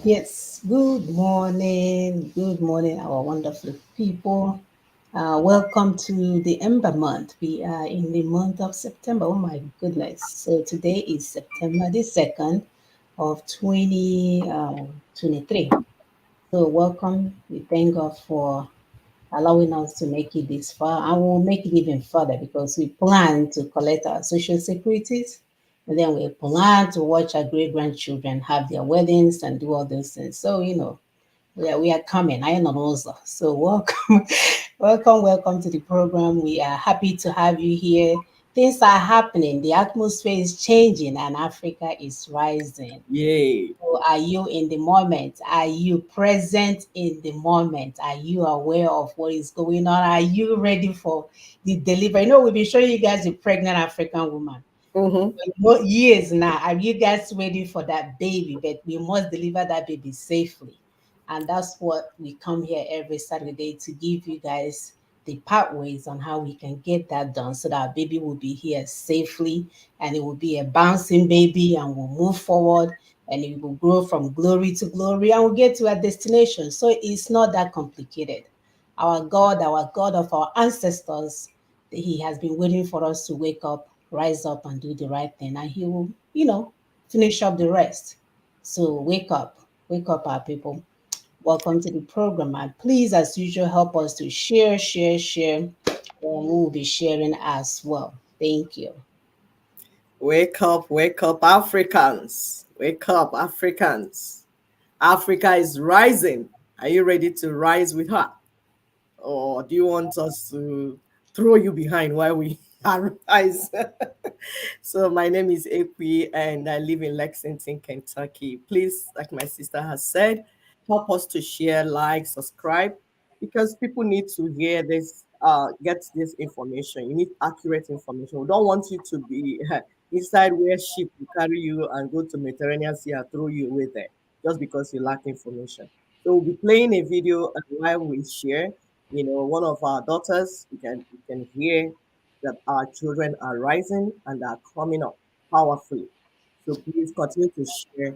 Yes, good morning, our wonderful people. Welcome to the Ember Month. We are in the month of September. Oh my goodness. So today is September the 2nd of 2023. So welcome. We thank God for allowing us to make it this far. And we'll make it even further because we plan to collect our social securities and then we plan to watch our great grandchildren have their weddings and do all those things. So, we are coming. I am not also. So welcome, welcome to the program. We are happy to have you here. Things are happening. The atmosphere is changing, and Africa is rising. Yay. So are you in the moment? Are you present in the moment? Are you aware of what is going on? Are you ready for the delivery? We've been showing you guys a pregnant African woman Mm-hmm. for years now. Are you guys ready for that baby? But we must deliver that baby safely. And that's what we come here every Saturday to give you guys the pathways on how we can get that done so that our baby will be here safely and it will be a bouncing baby and we'll move forward and it will grow from glory to glory and we'll get to our destination. So it's not that complicated. Our God of our ancestors, He has been waiting for us to wake up, rise up, and do the right thing, and He will, finish up the rest. So wake up, our people. Welcome to the program, and please, as usual, help us to share, and we will be sharing as well. Thank you. Wake up, Africans. Wake up, Africans. Africa is rising. Are you ready to rise with her? Or do you want us to throw you behind while we rise? So, my name is Ekwi and I live in Lexington, Kentucky. Please, like my sister has said, help us to share, like, subscribe, because people need to hear this, get this information. You need accurate information. We don't want you to be inside where ship will carry you and go to Mediterranean Sea and throw you away there just because you lack information. So we'll be playing a video and while we share, one of our daughters, you can hear that our children are rising and are coming up powerfully. So please continue to share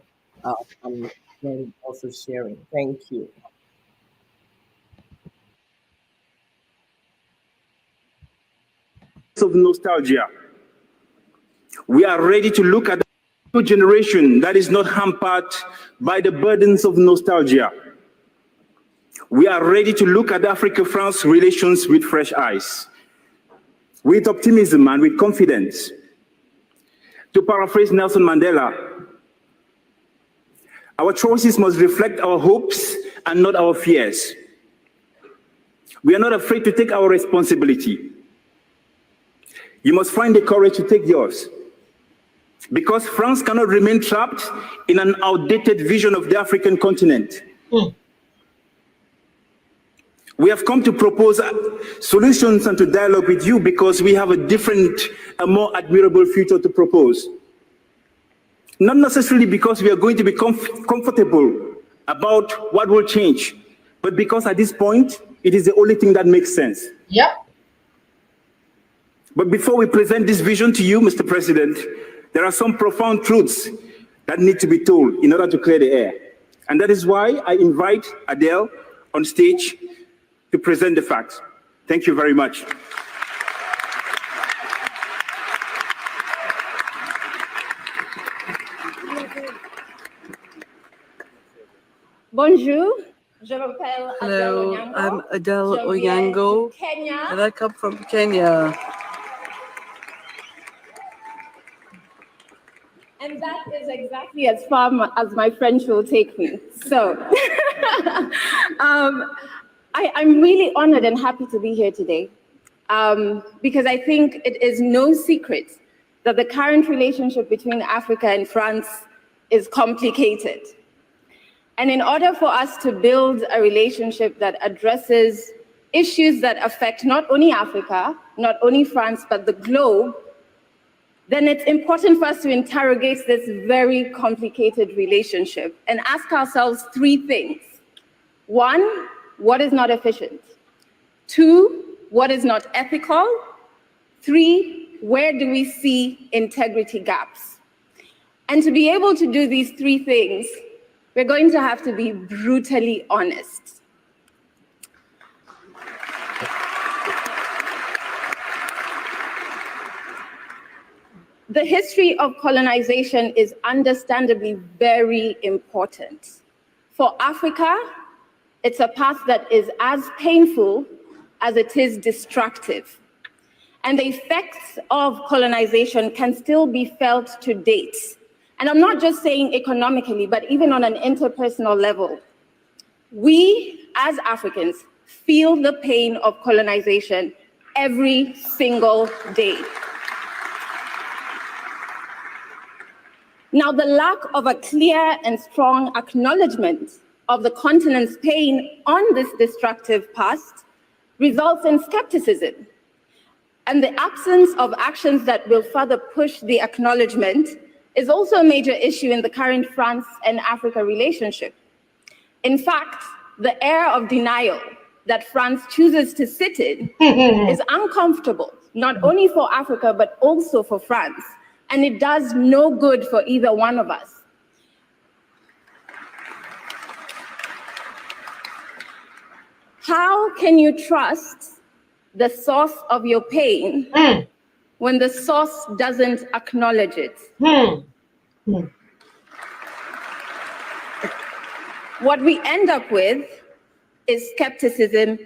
and then also sharing. Thank you. Of nostalgia. We are ready to look at a new generation that is not hampered by the burdens of nostalgia. We are ready to look at Africa-France relations with fresh eyes, with optimism and with confidence. To paraphrase Nelson Mandela, our choices must reflect our hopes and not our fears. We are not afraid to take our responsibility. You must find the courage to take yours. Because France cannot remain trapped in an outdated vision of the African continent. We have come to propose solutions and to dialogue with you because we have a different, a more admirable future to propose. Not necessarily because we are going to be comfortable about what will change, but because at this point, it is the only thing that makes sense. Yep. But before we present this vision to you, Mr. President, there are some profound truths that need to be told in order to clear the air. And that is why I invite Adele on stage to present the facts. Thank you very much. Bonjour, je m'appelle Adele Hello, Onyango. I'm Adele Je viens Onyango, de Kenya. and I come from Kenya. And that is exactly as far as my French will take me. So I'm really honored and happy to be here today because I think it is no secret that the current relationship between Africa and France is complicated. And in order for us to build a relationship that addresses issues that affect not only Africa, not only France, but the globe, then it's important for us to interrogate this very complicated relationship and ask ourselves three things. One, what is not efficient? Two, what is not ethical? Three, where do we see integrity gaps? And to be able to do these three things, we're going to have to be brutally honest. The history of colonization is understandably very important. For Africa, it's a path that is as painful as it is destructive. And the effects of colonization can still be felt to date. And I'm not just saying economically, but even on an interpersonal level. We, as Africans, feel the pain of colonization every single day. Now, the lack of a clear and strong acknowledgement of the continent's pain on this destructive past results in skepticism. And the absence of actions that will further push the acknowledgement is also a major issue in the current France and Africa relationship. In fact, the air of denial that France chooses to sit in is uncomfortable, not only for Africa, but also for France. And it does no good for either one of us. How can you trust the source of your pain when the source doesn't acknowledge it? What we end up with is skepticism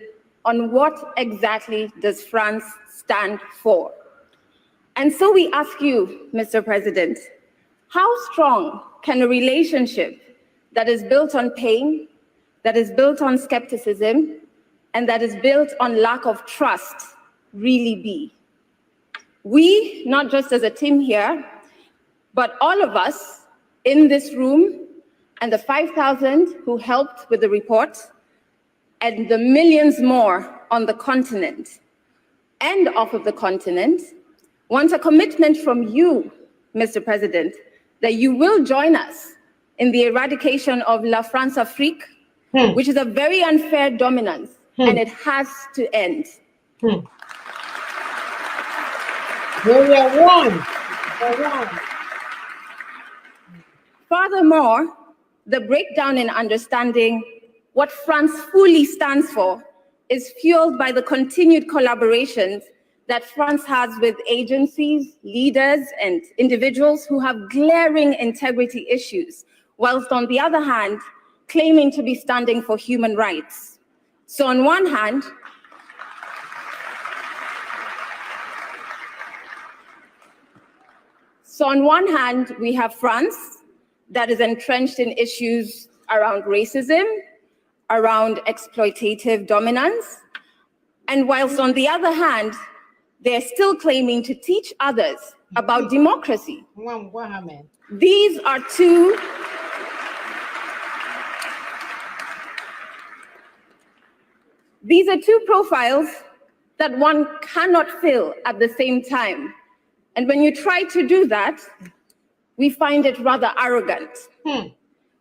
on what exactly does France stand for. And so we ask you, Mr. President, how strong can a relationship that is built on pain, that is built on skepticism, and that is built on lack of trust really be? We, not just as a team here, but all of us in this room and the 5,000 who helped with the report and the millions more on the continent and off of the continent want a commitment from you, Mr. President, that you will join us in the eradication of La France-Afrique, which is a very unfair dominance, and it has to end. We are one. We're one. Furthermore, the breakdown in understanding what France fully stands for is fueled by the continued collaborations that France has with agencies, leaders, and individuals who have glaring integrity issues, whilst on the other hand, claiming to be standing for human rights. So on one hand, we have France that is entrenched in issues around racism, around exploitative dominance, and whilst on the other hand, they're still claiming to teach others about democracy. These are two profiles that one cannot fill at the same time. And when you try to do that, we find it rather arrogant.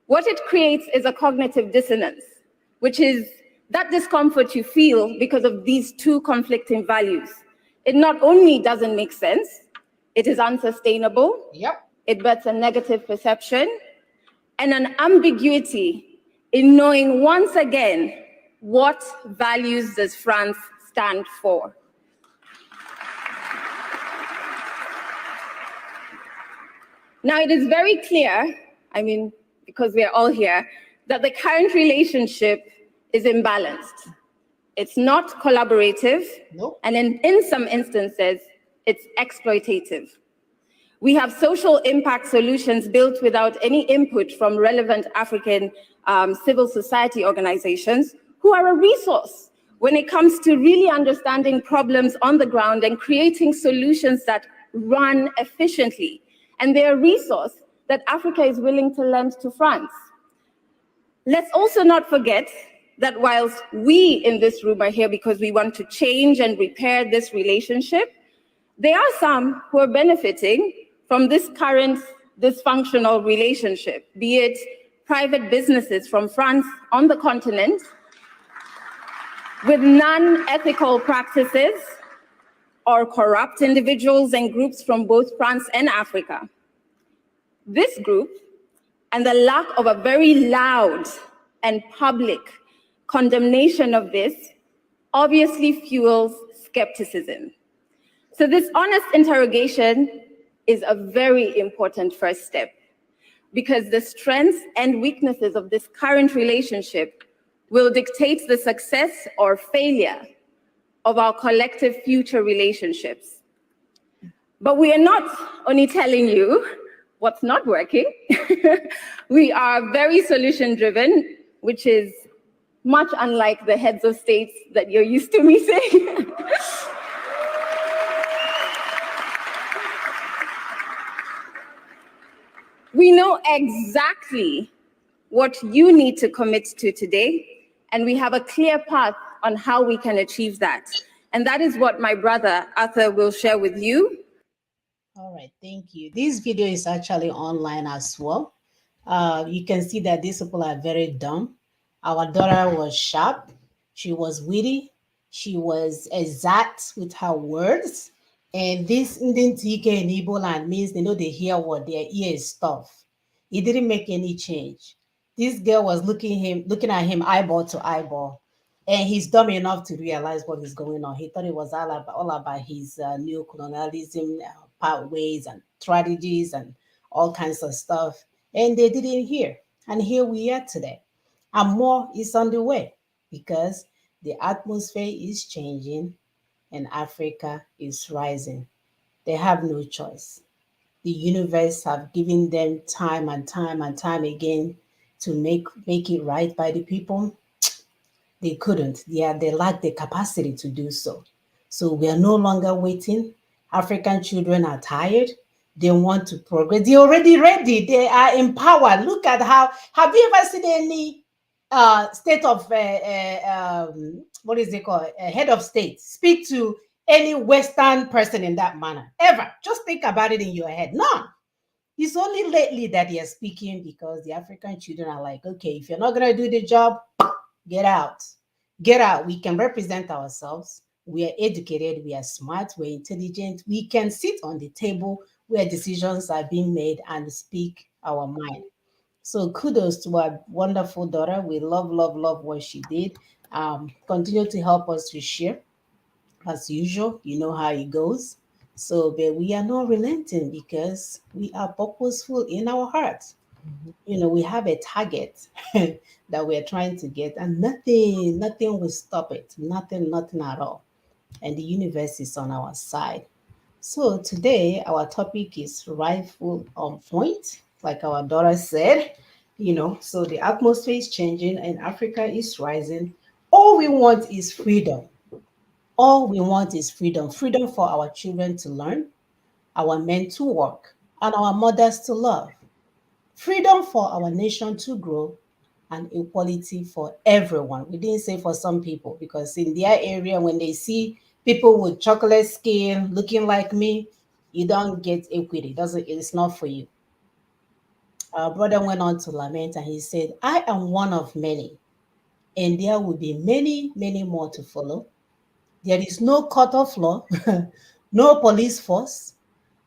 What it creates is a cognitive dissonance, which is that discomfort you feel because of these two conflicting values. It not only doesn't make sense, it is unsustainable. It births a negative perception and an ambiguity in knowing once again what values does France stand for. Now, it is very clear, because we are all here, that the current relationship is imbalanced. It's not collaborative, and in some instances, it's exploitative. We have social impact solutions built without any input from relevant African civil society organizations who are a resource when it comes to really understanding problems on the ground and creating solutions that run efficiently. And they're a resource that Africa is willing to lend to France. Let's also not forget that whilst we in this room are here because we want to change and repair this relationship, there are some who are benefiting from this current dysfunctional relationship, be it private businesses from France on the continent with non-ethical practices, or corrupt individuals and groups from both France and Africa. This group And the lack of a very loud and public condemnation of this obviously fuels skepticism. So this honest interrogation is a very important first step, because the strengths and weaknesses of this current relationship will dictate the success or failure of our collective future relationships. But we are not only telling you what's not working, we are very solution-driven, which is much unlike the heads of states that you're used to me saying. We know exactly what you need to commit to today, and we have a clear path on how we can achieve that. And that is what my brother Arthur will share with you. All right, thank you. This video is actually online as well. You can see that these people are very dumb. Our daughter was sharp, she was witty, she was exact with her words. And this Indian TK in Igbo land means they know they hear what their ear is stuff. It didn't make any change. This girl was looking at him eyeball to eyeball, and he's dumb enough to realize what is going on. He thought it was all about his neo-colonialism pathways and strategies and all kinds of stuff, and they didn't hear. And here we are today, and more is on the way, because the atmosphere is changing and Africa is rising. They have no choice. The universe have given them time and time and time again to make it right by the people. They couldn't. They lack the capacity to do so. So we are no longer waiting. African children are tired. They want to progress. They're already ready. They are empowered. Look at how. Have you ever seen any state of what is it called? Head of state speak to any Western person in that manner ever? Just think about it in your head. None. It's only lately that they are speaking, because the African children are like, okay, if you're not gonna do the job, get out. Get out. We can represent ourselves. We are educated. We are smart. We're intelligent. We can sit on the table where decisions are being made and speak our mind. So kudos to our wonderful daughter. We love, love, love what she did. Continue to help us to share. As usual, you know how it goes. So, but we are not relenting, because we are purposeful in our hearts. We have a target that we're trying to get, and nothing will stop it. Nothing at all. And the universe is on our side. So today our topic is rightful on point, like our daughter said. So the atmosphere is changing and Africa is rising. All we want is freedom. All we want is freedom. Freedom for our children to learn, our men to work, and our mothers to love. Freedom for our nation to grow, and equality for everyone. We didn't say for some people, because in their area, when they see people with chocolate skin looking like me, you don't get equity. It's not for you. Our brother went on to lament, and he said, I am one of many, and there will be many, many more to follow. There is no court of law, no police force,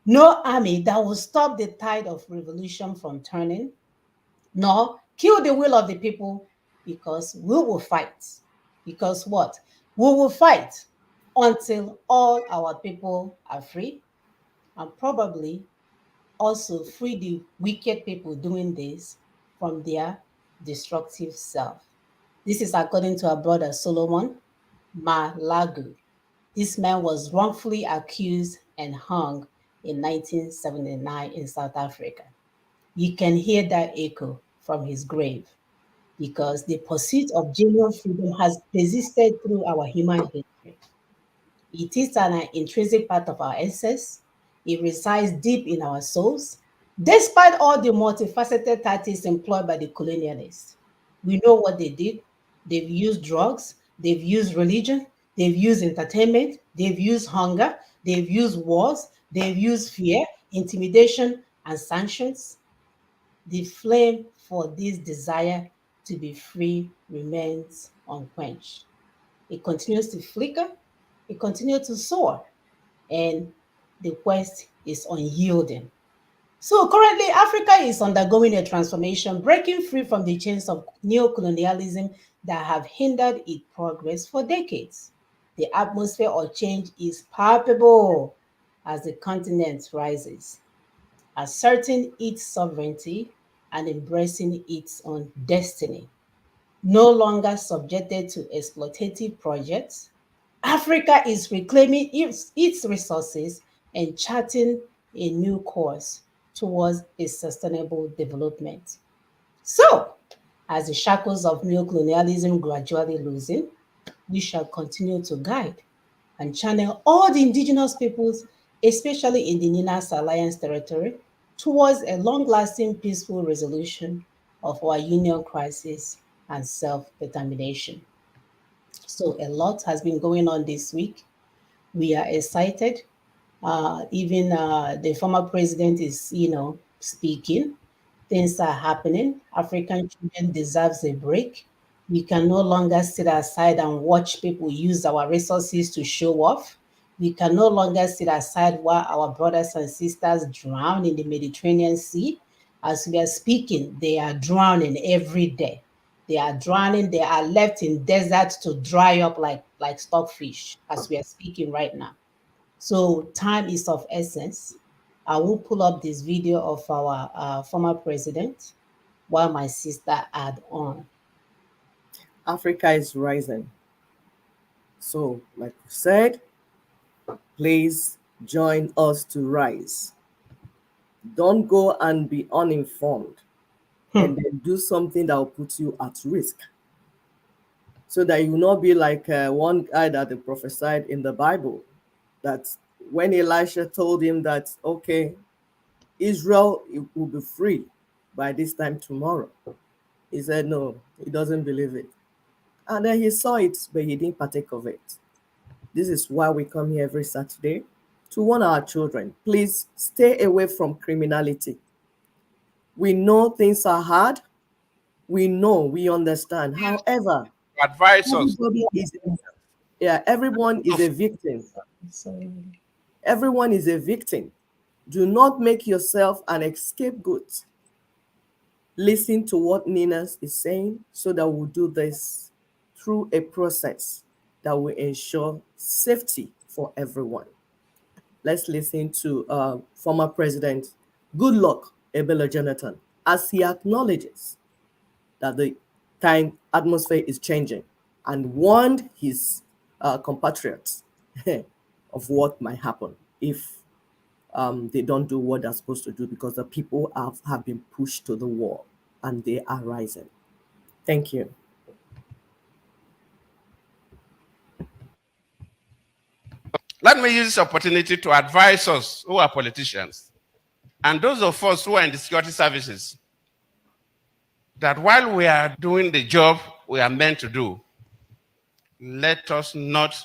no army that will stop the tide of revolution from turning, nor kill the will of the people, because we will fight. Because what? We will fight until all our people are free, and probably also free the wicked people doing this from their destructive self. This is according to our brother Solomon Malagu. This man was wrongfully accused and hung in 1979 in South Africa. You can hear that echo from his grave, because the pursuit of genuine freedom has persisted through our human history. It is an intrinsic part of our essence. It resides deep in our souls, despite all the multifaceted tactics employed by the colonialists. We know what they did. They've used drugs, they've used religion, they've used entertainment, they've used hunger, they've used wars, they've used fear, intimidation, and sanctions. The flame for this desire to be free remains unquenched. It continues to flicker, continues to soar, and the quest is unyielding. So currently, Africa is undergoing a transformation, breaking free from the chains of neocolonialism that have hindered its progress for decades. The atmosphere of change is palpable as the continent rises, asserting its sovereignty and embracing its own destiny. No longer subjected to exploitative projects, Africa is reclaiming its resources and charting a new course towards a sustainable development. So, as the shackles of neocolonialism gradually loosen, we shall continue to guide and channel all the indigenous peoples, especially in the Ninas Alliance territory, towards a long-lasting peaceful resolution of our union crisis and self-determination. So a lot has been going on this week. We are excited. Even the former president is, speaking. Things are happening. African children deserves a break. We can no longer sit aside and watch people use our resources to show off. We can no longer sit aside while our brothers and sisters drown in the Mediterranean Sea. As we are speaking, they are drowning every day. They are drowning. They are left in deserts to dry up like stockfish as we are speaking right now. So time is of essence. I will pull up this video of our former president while my sister add on. Africa is rising. So, like we said, please join us to rise. Don't go and be uninformed and then do something that will put you at risk. So that you will not be like one guy that they prophesied in the Bible, that when Elisha told him that, okay, Israel will be free by this time tomorrow, he said, no, he doesn't believe it. And then he saw it, but he didn't partake of it. This is why we come here every Saturday to warn our children. Please stay away from criminality. We know things are hard. We know, we understand. However, advise us. Everyone is a victim. Sorry. Everyone is a victim. Do not make yourself an scapegoat. Listen to what Ninas is saying so that we'll do this through a process that will ensure safety for everyone. Let's listen to former President Goodluck Ebele Jonathan as he acknowledges that the time atmosphere is changing and warned his compatriots of what might happen if they don't do what they're supposed to do, because the people have been pushed to the wall and they are rising. Thank you. Let me use this opportunity to advise us who are politicians and those of us who are in the security services that while we are doing the job we are meant to do, let us not,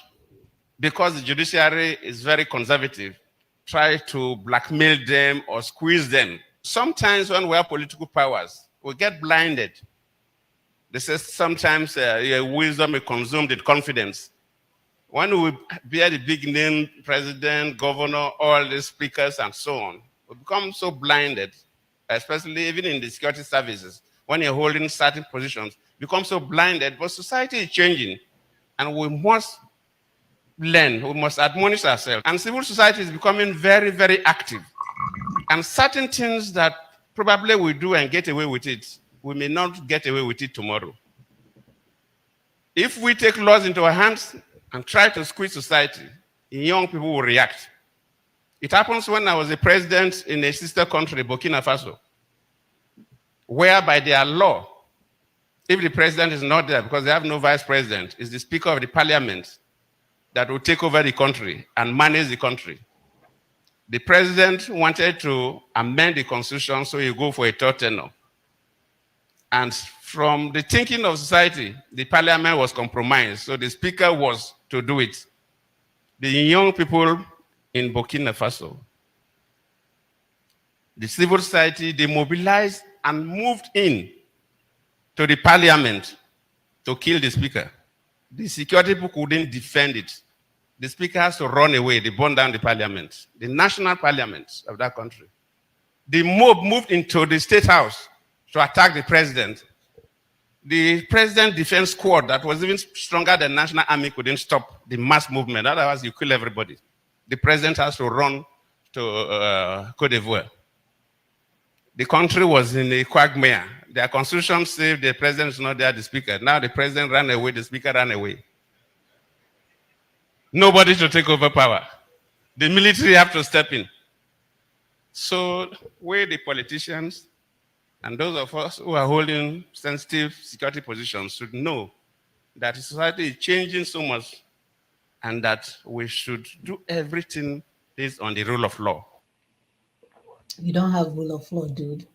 because the judiciary is very conservative, try to blackmail them or squeeze them. Sometimes when we have political powers, we get blinded. They say sometimes your wisdom is consumed with confidence. When we bear the big name, president, governor, all the speakers and so on, we become so blinded, especially even in the security services. When you're holding certain positions, become so blinded, but society is changing and we must learn, we must admonish ourselves. And civil society is becoming very, very active. And certain things that probably we do and get away with it, we may not get away with it tomorrow. If we take laws into our hands and try to squeeze society, young people will react. It happens when I was a president in a sister country, Burkina Faso, whereby their law, if the president is not there because they have no vice president, is the speaker of the parliament that will take over the country and manage the country. The president wanted to amend the constitution so you go for a third tenure. And from the thinking of society, the parliament was compromised, so the speaker was to do it. The young people in Burkina Faso, the civil society, they mobilized and moved in to the parliament to kill the speaker. The security people couldn't defend it. The speaker has to run away. They burned down the parliament, the national parliament of that country. the mob moved into the state house to attack the president. The president defense squad that was even stronger than national army couldn't stop the mass movement. Otherwise, you kill everybody. The president has to run to Cote d'Ivoire. The country was in a quagmire. Their constitution said the president is not there, the speaker. Now the president ran away, the speaker ran away. Nobody to take over power. The military have to step in. So we, the politicians, and those of us who are holding sensitive security positions should know that society is changing so much and that we should do everything based on the rule of law. You don't have rule of law, dude.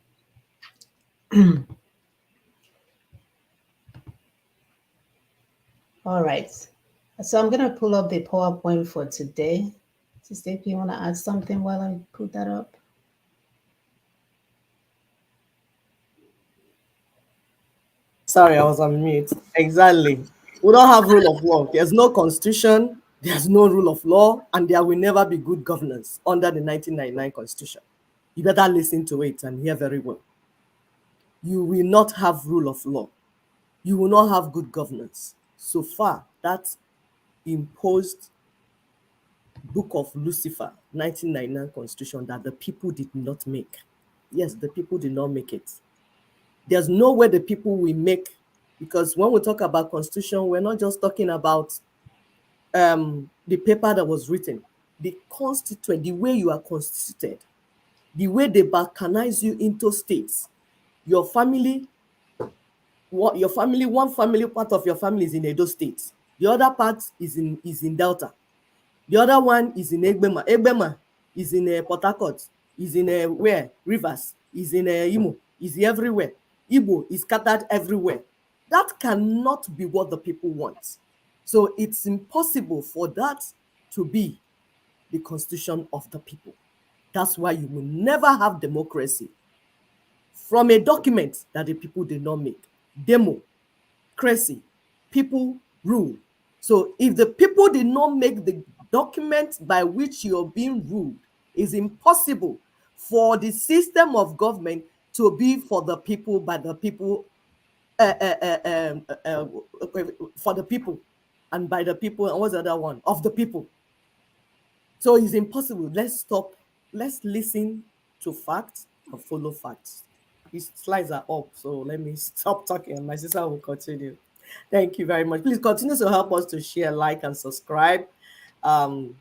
All right. So I'm going to pull up the PowerPoint for today. Sister, if you want to add something while I put that up. Sorry, I was on mute. Exactly. We don't have rule of law. There's no constitution, there's no rule of law, and there will never be good governance under the 1999 constitution. You better listen to it and hear very well. You will not have rule of law. You will not have good governance. So far, that imposed Book of Lucifer, 1999 constitution that the people did not make. Yes, the people did not make it. There's no way the people will make, because when we talk about constitution, we're not just talking about the paper that was written. The constituent, the way you are constituted, the way they balkanize you into states. Your family, one family, part of your family is in Edo State. The other part is in Delta. The other one is in Egbema. Egbema is in Port Harcourt, is in where? Rivers, is in Imo, is everywhere. Igbo is scattered everywhere. That cannot be what the people want. So it's impossible for that to be the constitution of the people. That's why you will never have democracy from a document that the people did not make. Democracy, people rule. So if the people did not make the document by which you're being ruled, it's impossible for the system of government to be for the people, by the people, for the people, and by the people, and what's the other one? Of the people. So it's impossible. Let's stop. Let's listen to facts and follow facts. These slides are up, so let me stop talking and my sister will continue. Thank you very much. Please continue to help us to share, like, and subscribe.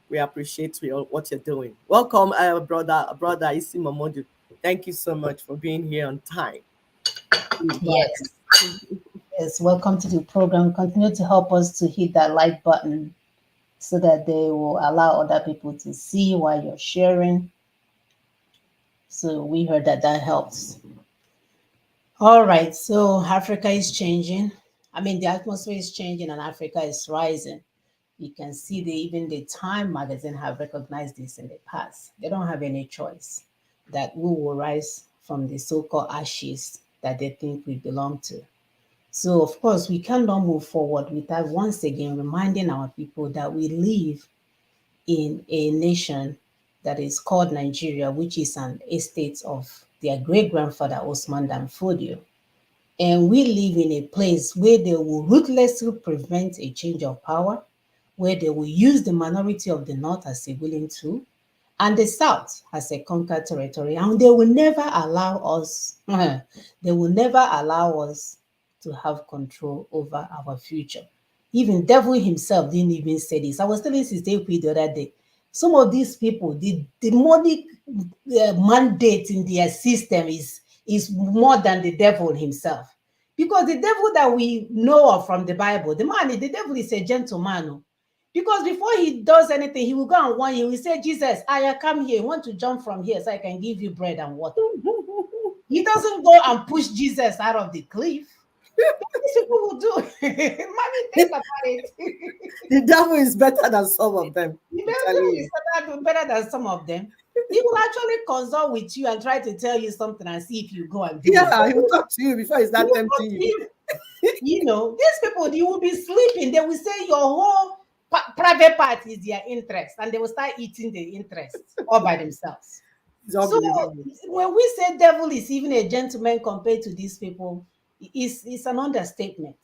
We appreciate what you're doing. Welcome, brother Isi Mamodu. Thank you so much for being here on time. Yes. Yes, welcome to the program. Continue to help us to hit that like button so that they will allow other people to see while you're sharing. So we heard that helps. All right, so Africa is changing. I mean, the atmosphere is changing and Africa is rising. You can see even the Time magazine have recognized this in the past. They don't have any choice that we will rise from the so-called ashes that they think we belong to. So, of course, we cannot move forward without once again reminding our people that we live in a nation that is called Nigeria, which is an estate of their great-grandfather Osman Dan Fodio. And we live in a place where they will ruthlessly prevent a change of power, where they will use the minority of the North as a willing tool, and the South as a conquered territory. And they will never allow us, to have control over our future. Even devil himself didn't even say this. I was telling Sister Ekwe the other day, some of these people, the demonic mandate in their system is more than the devil himself. Because the devil that we know of from the Bible, the devil is a gentleman. Because before he does anything, he will go and warn you. He will say, Jesus, I come here. I want to jump from here so I can give you bread and water. He doesn't go and push Jesus out of the cliff. These people will do. Mommy, think about it. The devil is better than some of them. The devil is better than some of them. He will actually consult with you and try to tell you something and see if you go and do it. He will talk to you before he starts tempting you. You know, these people, you will be sleeping. They will say your whole private part is their interest, and they will start eating the interest all by themselves. It's So unbelievable. when we say devil is even a gentleman compared to these people, it's an understatement.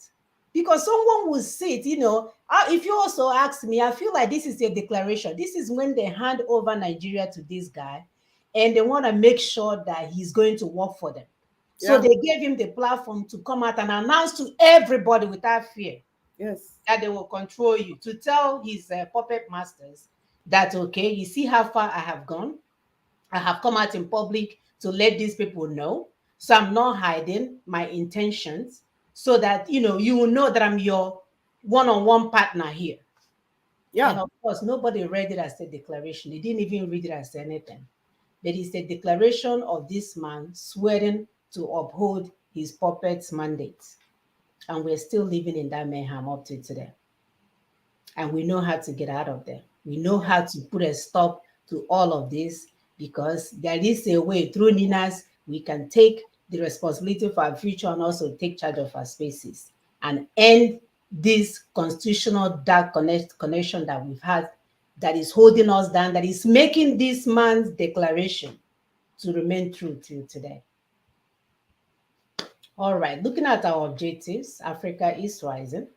Because someone will sit, if you also ask me, I feel like this is a declaration. This is when they hand over Nigeria to this guy and they want to make sure that he's going to work for them. So Yeah. they gave him the platform to come out and announce to everybody without fear Yes. that they will control you, to tell his puppet masters that, okay, you see how far I have gone. I have come out in public to let these people know. So I'm not hiding my intentions so that, you will know that I'm your one-on-one partner here. And Yeah. of course, nobody read it as a declaration. They didn't even read it as anything. But it's a declaration of this man swearing to uphold his puppet's mandate. And we're still living in that mayhem up to today. And we know how to get out of there. We know how to put a stop to all of this because there is a way through Ninas we can take the responsibility for our future and also take charge of our spaces and end this constitutional dark connection that we've had that is holding us down, that is making this man's declaration to remain true till today. All right, looking at our objectives, Africa is rising.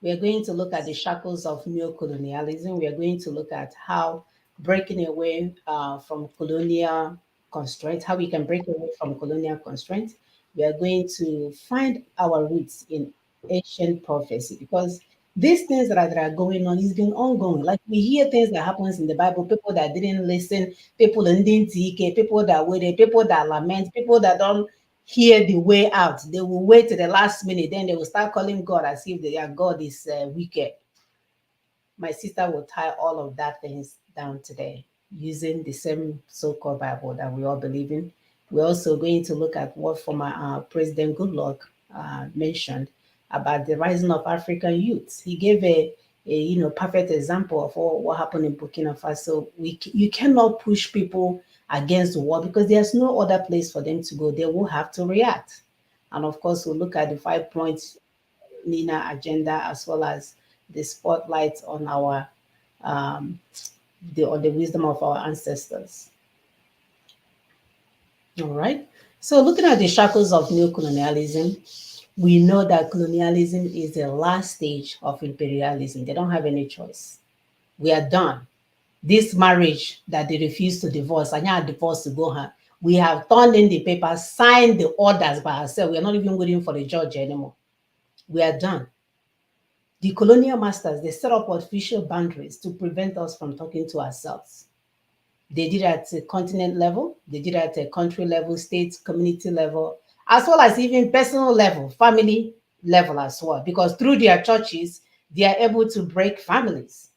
We are going to look at the shackles of neocolonialism. We are going to look at how breaking away from colonial constraints, how we can break away from colonial constraints. We are going to find our roots in ancient prophecy because these things that are going on has been ongoing. Like we hear things that happens in the Bible, people that didn't listen, people in DNTK, people that waited, people that lament, people that don't hear the way out. They will wait to the last minute, then they will start calling God as if their God is wicked. My sister will tie all of that things down today using the same so-called Bible that we all believe in. We're also going to look at what former President Goodluck mentioned about the rising of African youths. He gave a perfect example of what happened in Burkina Faso. You cannot push people against the wall because there's no other place for them to go. They will have to react. And of course, we'll look at the 5 points Nina agenda as well as the spotlight on our the wisdom of our ancestors. All right. So looking at the shackles of neocolonialism, we know that colonialism is the last stage of imperialism. They don't have any choice. We are done. This marriage that they refuse to divorce, and yeah, divorce to go home. We have turned in the papers, signed the orders by ourselves. We are not even waiting for the judge anymore. We are done. The colonial masters, they set up official boundaries to prevent us from talking to ourselves. They did at a continent level, they did at a country level, state, community level, as well as even personal level, family level as well. Because through their churches, they are able to break families.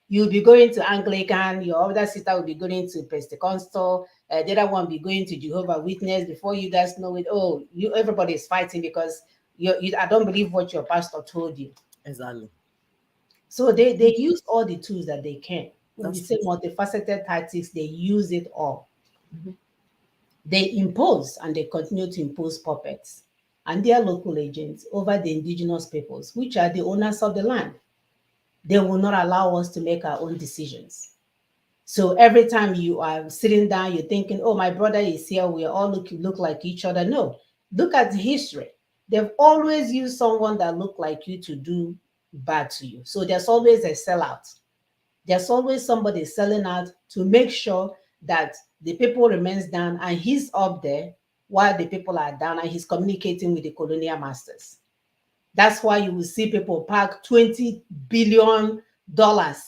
You'll be going to Anglican, your other sister will be going to Pentecostal, the other one will be going to Jehovah Witness. Before you guys know it, everybody is fighting because I don't believe what your pastor told you. Exactly. So they use all the tools that they can. When we That's say true. multifaceted tactics, they use it all. Mhm. They impose and they continue to impose puppets and their local agents over the indigenous peoples, which are the owners of the land. They will not allow us to make our own decisions. So every time you are sitting down, you're thinking, oh, my brother is here, we all look like each other. No, look at the history. They've always used someone that looked like you to do bad to you. So there's always a sellout. There's always somebody selling out to make sure that the people remains down and he's up there while the people are down and he's communicating with the colonial masters. That's why you will see people park $20 billion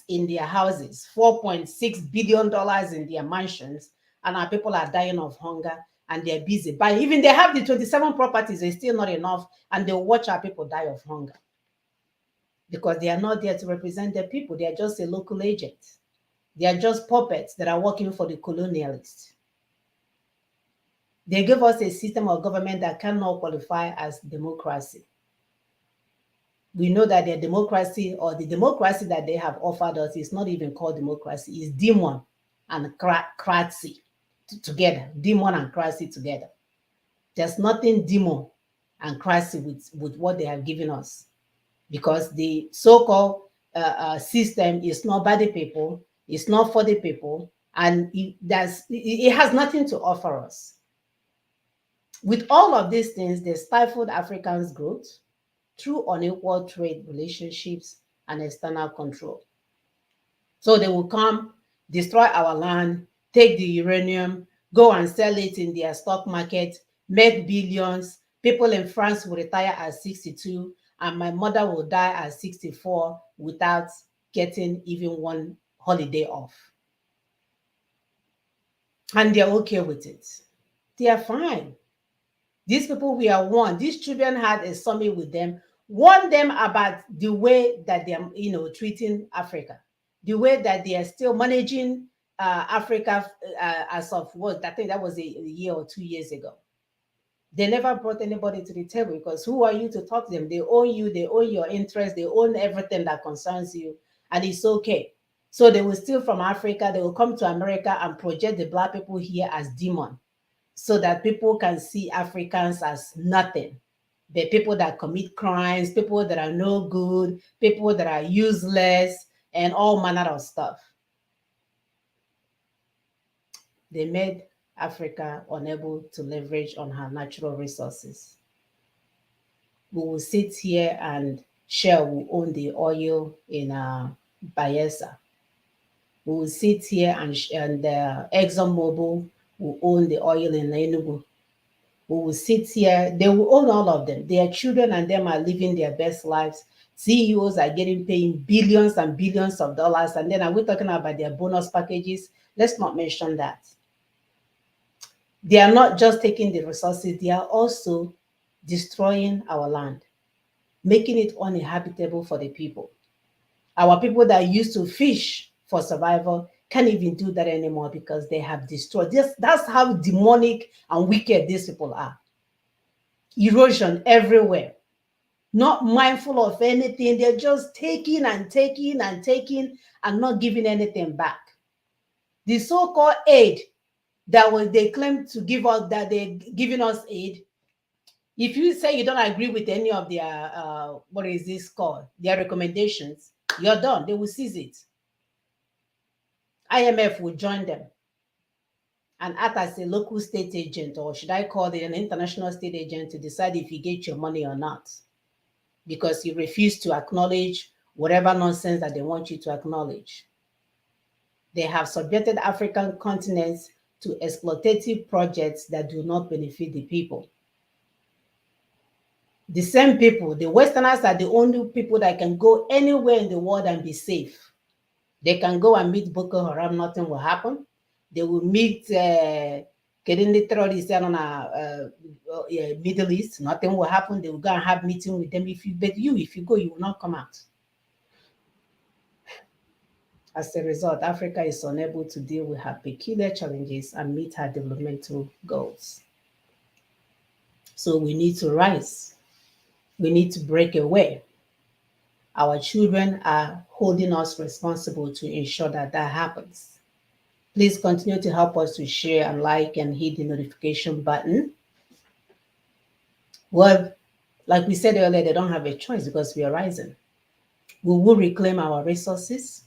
in their houses, $4.6 billion in their mansions, and our people are dying of hunger and they're busy buying. Even they have the 27 properties, it's still not enough, and they'll watch our people die of hunger because they are not there to represent the people. They are just a local agent. They are just puppets that are working for the colonialists. They give us a system of government that cannot qualify as democracy. We know that their democracy or the democracy that they have offered us is not even called democracy, it's demon and crazy together. Demon and crazy together. There's nothing demon and crazy with what they have given us because the so-called system is not by the people, it's not for the people, And it has nothing to offer us. With all of these things, they stifled Africans' growth through unequal trade relationships and external control. So they will come, destroy our land, take the uranium, go and sell it in their stock market, make billions. People in France will retire at 62, and my mother will die at 64 without getting even one holiday off. And they're okay with it. They are fine. These people, we are one. These children had a summit with them, warned them about the way that they're, treating Africa, the way that they are still managing Africa as of what I think that was a year or 2 years ago. They never brought anybody to the table because who are you to talk to them? They own you, they own your interests, they own everything that concerns you, and it's okay. So they will steal from Africa, they will come to America and project the Black people here as demon, so that people can see Africans as nothing. The people that commit crimes, people that are no good, people that are useless, and all manner of stuff. They made Africa unable to leverage on her natural resources. We will sit here and Shell will own the oil in Bayelsa. We will sit here and ExxonMobil will own the oil in Enugu. We will sit here, they will own all of them. Their children and them are living their best lives. CEOs are getting paid billions and billions of dollars. And then are we talking about their bonus packages? Let's not mention that. They are not just taking the resources, they are also destroying our land, making it uninhabitable for the people. Our people that used to fish for survival can't even do that anymore because they have destroyed this. That's how demonic and wicked these people are. Erosion everywhere, not mindful of anything. They're just taking and taking and taking and not giving anything back. The so-called aid that they claim to give us, that they're giving us aid, if you say you don't agree with any of their what is this called, their recommendations, you're done. They will seize it. IMF will join them and act as a local state agent, or should I call it an international state agent, to decide if you get your money or not, because you refuse to acknowledge whatever nonsense that they want you to acknowledge. They have subjected African continents to exploitative projects that do not benefit the people. The same people, the Westerners, are the only people that can go anywhere in the world and be safe. They can go and meet Boko Haram, nothing will happen. They will meet the terrorists on Middle East, nothing will happen. They will go and have meeting with them. If you go, you will not come out. As a result, Africa is unable to deal with her peculiar challenges and meet her developmental goals. So we need to rise. We need to break away. Our children are holding us responsible to ensure that that happens. Please continue to help us to share and like and hit the notification button. Well, like we said earlier, they don't have a choice because we are rising. We will reclaim our resources.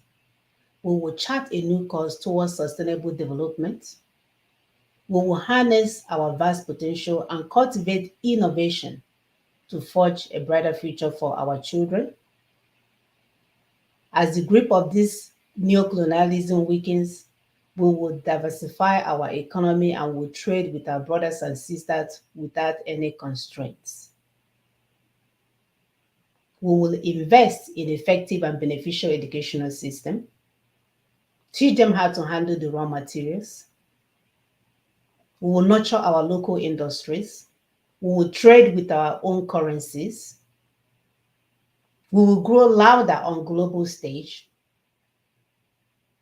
We will chart a new course towards sustainable development. We will harness our vast potential and cultivate innovation to forge a brighter future for our children. As the grip of this neocolonialism weakens, we will diversify our economy and will trade with our brothers and sisters without any constraints. We will invest in effective and beneficial educational system, teach them how to handle the raw materials. We will nurture our local industries. We will trade with our own currencies. We will grow louder on global stage,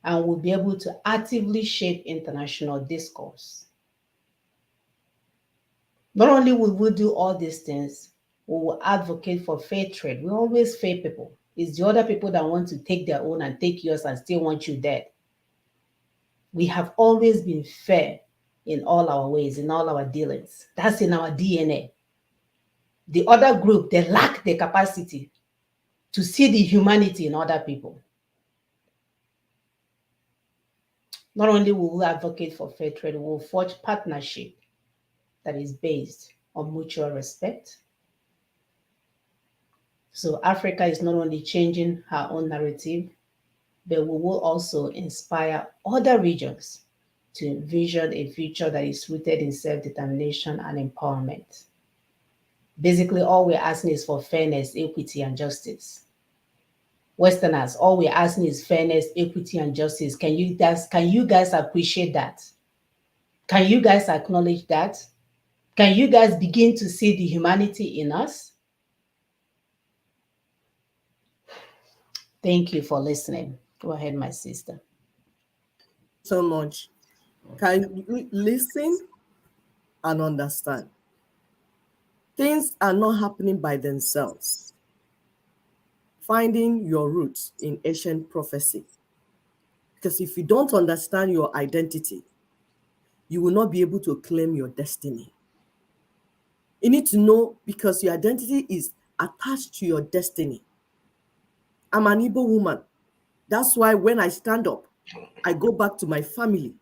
and we'll be able to actively shape international discourse. Not only will we do all these things, we will advocate for fair trade. We always fair people. It's the other people that want to take their own and take yours and still want you dead. We have always been fair in all our ways, in all our dealings. That's in our DNA. The other group, they lack the capacity to see the humanity in other people. Not only will we advocate for fair trade, we will forge partnership that is based on mutual respect. So Africa is not only changing her own narrative, but we will also inspire other regions to envision a future that is rooted in self-determination and empowerment. Basically, all we're asking is for fairness, equity, and justice. Westerners, all we're asking is fairness, equity, and justice. Can you guys appreciate that? Can you guys acknowledge that? Can you guys begin to see the humanity in us? Thank you for listening. Go ahead, my sister. So much. Can you listen and understand? Things are not happening by themselves. Finding your roots in ancient prophecy. Because if you don't understand your identity, you will not be able to claim your destiny. You need to know, because your identity is attached to your destiny. I'm an Igbo woman. That's why when I stand up, I go back to my family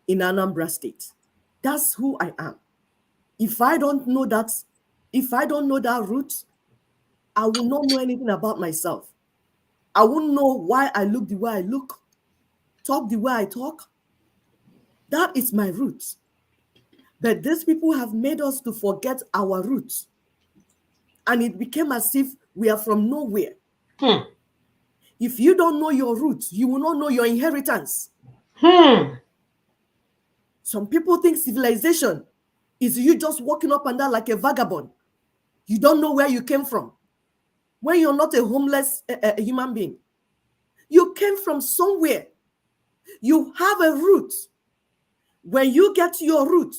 in Anambra State. That's who I am. If I don't know that root, I will not know anything about myself. I won't know why I look the way I look, talk the way I talk. That is my roots. But these people have made us to forget our roots. And it became as if we are from nowhere. If you don't know your roots, you will not know your inheritance. Some people think civilization is you just walking up and down like a vagabond. You don't know where you came from. When you're not a homeless human being, you came from somewhere. You have a root. When you get to your root,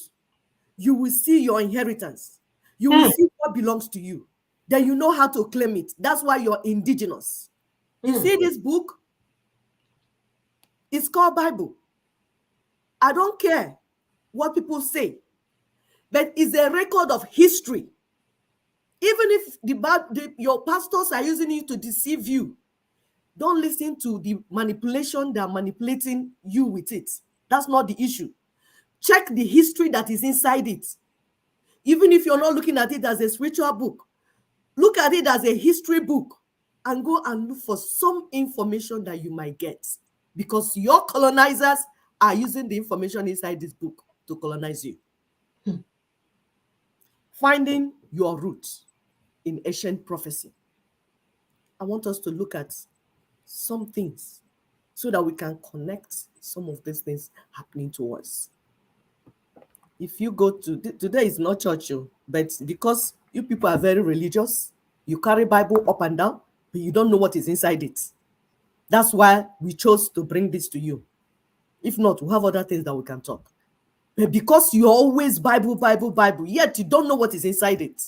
you will see your inheritance. You will see what belongs to you. Then you know how to claim it. That's why you're indigenous. You see this book? It's called Bible. I don't care what people say, but it's a record of history. Even if your pastors are using it to deceive you, don't listen to the manipulation they're manipulating you with it. That's not the issue. Check the history that is inside it. Even if you're not looking at it as a spiritual book, look at it as a history book and go and look for some information that you might get, because your colonizers are using the information inside this book to colonize you. Finding your roots in ancient prophecy. I want us to look at some things so that we can connect some of these things happening to us. If you go to, today is not church, but because you people are very religious, you carry Bible up and down, but you don't know what is inside it. That's why we chose to bring this to you. If not, we have other things that we can talk. But because you're always Bible, Bible, Bible, yet you don't know what is inside it.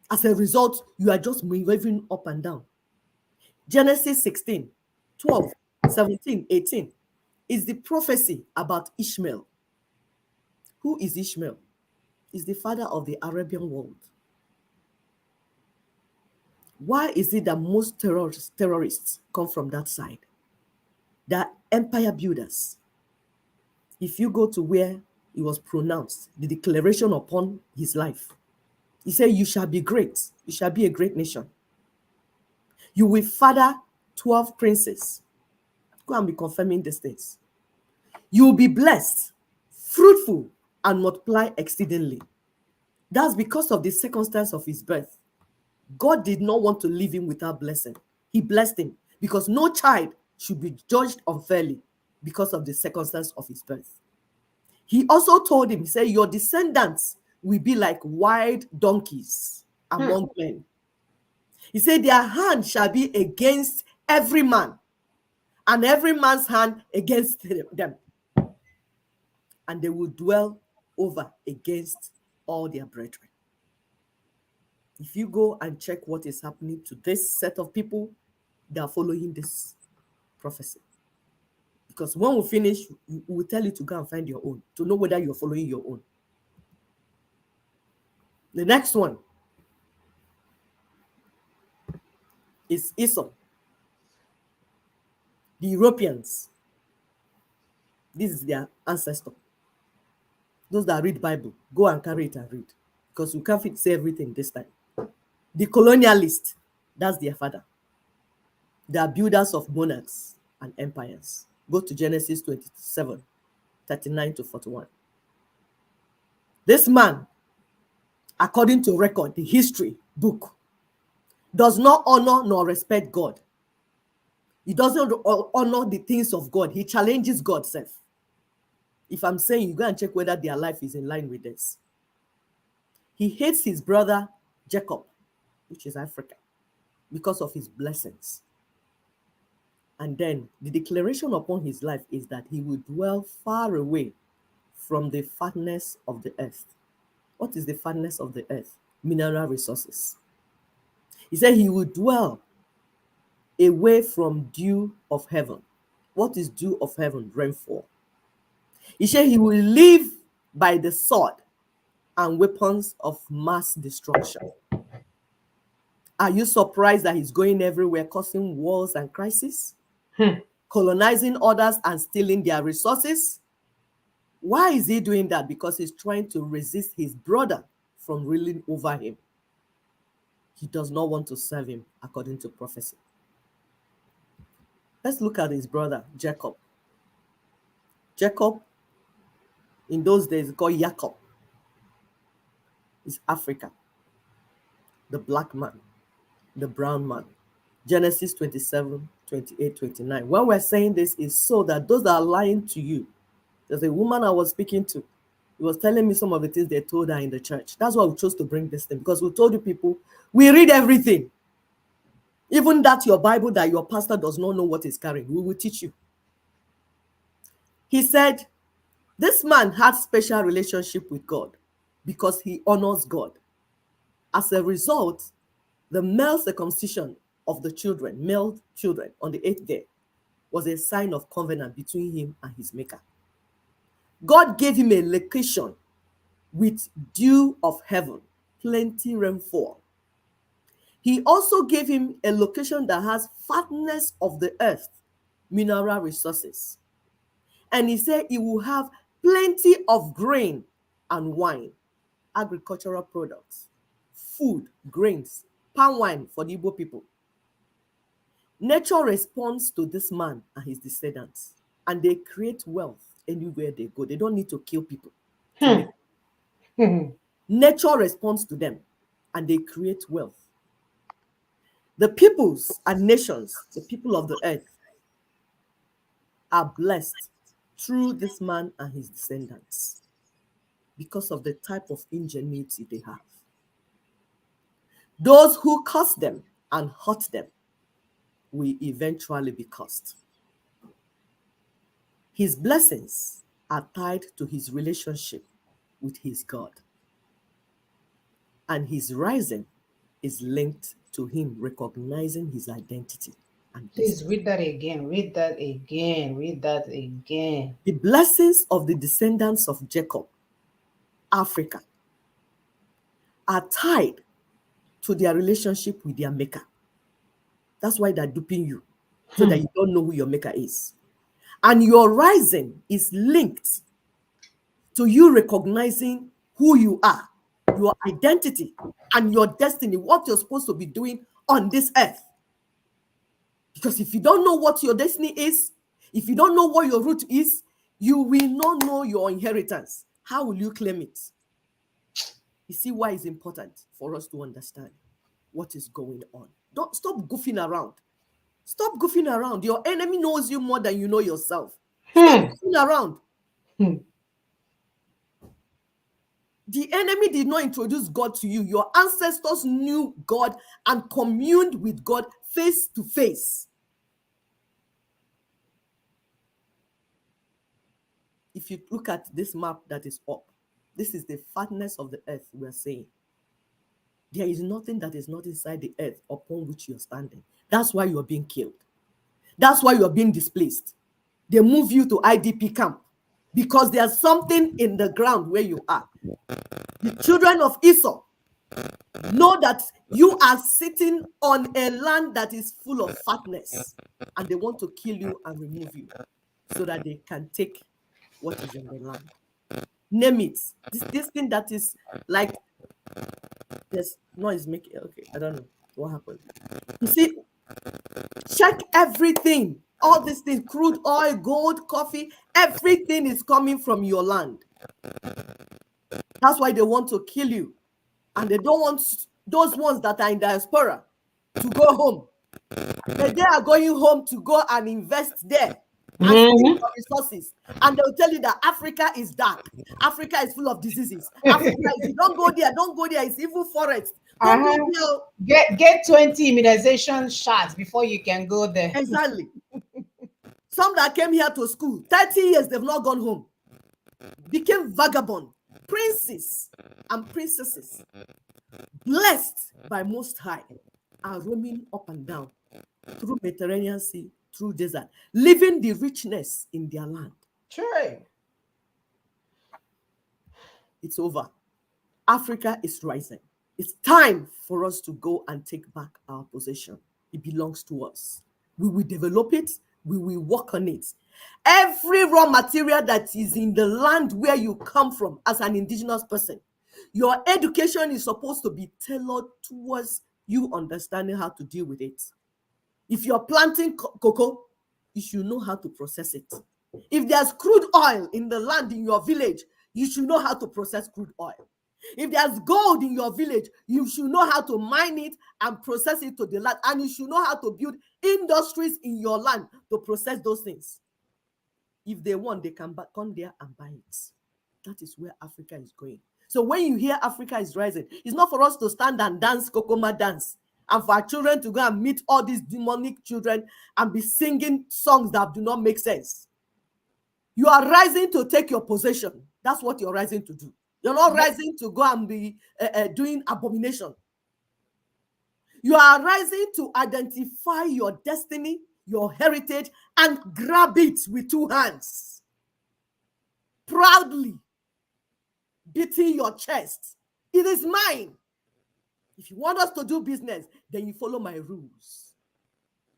As a result, you are just moving up and down. Genesis 16, 12, 17, 18 is the prophecy about Ishmael. Who is Ishmael? He's the father of the Arabian world. Why is it that most terrorists come from that side? They're empire builders. If you go to where it was pronounced, the declaration upon his life, he said, you shall be great. You shall be a great nation. You will father 12 princes. Go and be confirming these things. You will be blessed, fruitful, and multiply exceedingly. That's because of the circumstance of his birth. God did not want to leave him without blessing. He blessed him because no child should be judged unfairly because of the circumstance of his birth. He also told him, he said, your descendants will be like wild donkeys among men. He said, their hand shall be against every man, and every man's hand against them. And they will dwell over against all their brethren. If you go and check what is happening to this set of people, they are following this prophecy. Because when we finish, we will tell you to go and find your own, to know whether you're following your own. The next one is Esau. The Europeans. This is their ancestor. Those that read Bible, go and carry it and read, because we can't say everything this time. The colonialist, that's their father. They are builders of monarchs and empires. Go to Genesis 27, 39 to 41. This man, according to record, the history book, does not honor nor respect God. He doesn't honor the things of God. He challenges God self. If I'm saying, you go and check whether their life is in line with this. He hates his brother Jacob, which is Africa, because of his blessings. And then the declaration upon his life is that he will dwell far away from the fatness of the earth. What is the fatness of the earth? Mineral resources. He said he will dwell away from dew of heaven. What is dew of heaven? Rainfall. He said he will live by the sword and weapons of mass destruction. Are you surprised that he's going everywhere causing wars and crises? Colonizing others and stealing their resources? Why is he doing that? Because he's trying to resist his brother from ruling over him. He does not want to serve him according to prophecy. Let's look at his brother, Jacob. Jacob, in those days, called Jacob, is Africa. The black man, the brown man. Genesis 27, 28, 29. When we're saying this is so that those that are lying to you, there's a woman I was speaking to, he was telling me some of the things they told her in the church. That's why we chose to bring this thing, because we told you people, we read everything. Even that your Bible that your pastor does not know what is carrying, we will teach you. He said, this man had special relationship with God because he honors God. As a result, the male circumcision of the children, male children, on the 8th day was a sign of covenant between him and his maker. God gave him a location with dew of heaven, plenty rainfall. He also gave him a location that has fatness of the earth, mineral resources. And he said he will have plenty of grain and wine, agricultural products, food, grains, palm wine for the Igbo people. Nature responds to this man and his descendants, and they create wealth anywhere they go. They don't need to kill people. Nature responds to them, and they create wealth. The peoples and nations, the people of the earth, are blessed through this man and his descendants because of the type of ingenuity they have. Those who curse them and hurt them will eventually be cursed. His blessings are tied to his relationship with his God. And his rising is linked to him recognizing his identity. And please read that again. Read that again. Read that again. The blessings of the descendants of Jacob, Africa, are tied to their relationship with their maker. That's why they're duping you, so that you don't know who your maker is. And your rising is linked to you recognizing who you are, your identity, and your destiny, what you're supposed to be doing on this earth. Because if you don't know what your destiny is, if you don't know what your root is, you will not know your inheritance. How will you claim it? You see why it's important for us to understand what is going on. Don't stop goofing around. Stop goofing around. Your enemy knows you more than you know yourself. Stop goofing around. The enemy did not introduce God to you. Your ancestors knew God and communed with God face to face. If you look at this map that is up, this is the fatness of the earth we are saying. There is nothing that is not inside the earth upon which you're standing. That's why you're being killed. That's why you're being displaced. They move you to IDP camp because there's something in the ground where you are. The children of Esau know that you are sitting on a land that is full of fatness, and they want to kill you and remove you so that they can take what is in the land. Name it. This thing that is like this noise making. Okay, I don't know what happened. You see, check everything. All these things, crude oil, gold, coffee, everything is coming from your land. That's why they want to kill you. And they don't want those ones that are in diaspora to go home. But they are going home to go and invest there and steal your resources. And they'll tell you that Africa is dark. Africa is full of diseases. Africa is, don't go there, don't go there. It's evil forest. Don't go there. Get 20 immunization shots before you can go there. Exactly. Some that came here to school, 30 years, they've not gone home. Became vagabond, princes and princesses, blessed by Most High, are roaming up and down through Mediterranean Sea, through desert, living the richness in their land. True. It's over. Africa is rising. It's time for us to go and take back our possession. It belongs to us. We will develop it. We will work on it. Every raw material that is in the land where you come from as an indigenous person, your education is supposed to be tailored towards you understanding how to deal with it. If you're planting cocoa, you should know how to process it. If there's crude oil in the land in your village, you should know how to process crude oil. If there's gold in your village, you should know how to mine it and process it to the land. And you should know how to build industries in your land to process those things. If they want, they can come there and buy it. That is where Africa is going. So when you hear Africa is rising, it's not for us to stand and dance Kokoma dance and for our children to go and meet all these demonic children and be singing songs that do not make sense. You are rising to take your possession. That's what you're rising to do. You're not rising to go and be doing abomination. You are rising to identify your destiny, your heritage, and grab it with two hands. Proudly beating your chest. It is mine. If you want us to do business, then you follow my rules.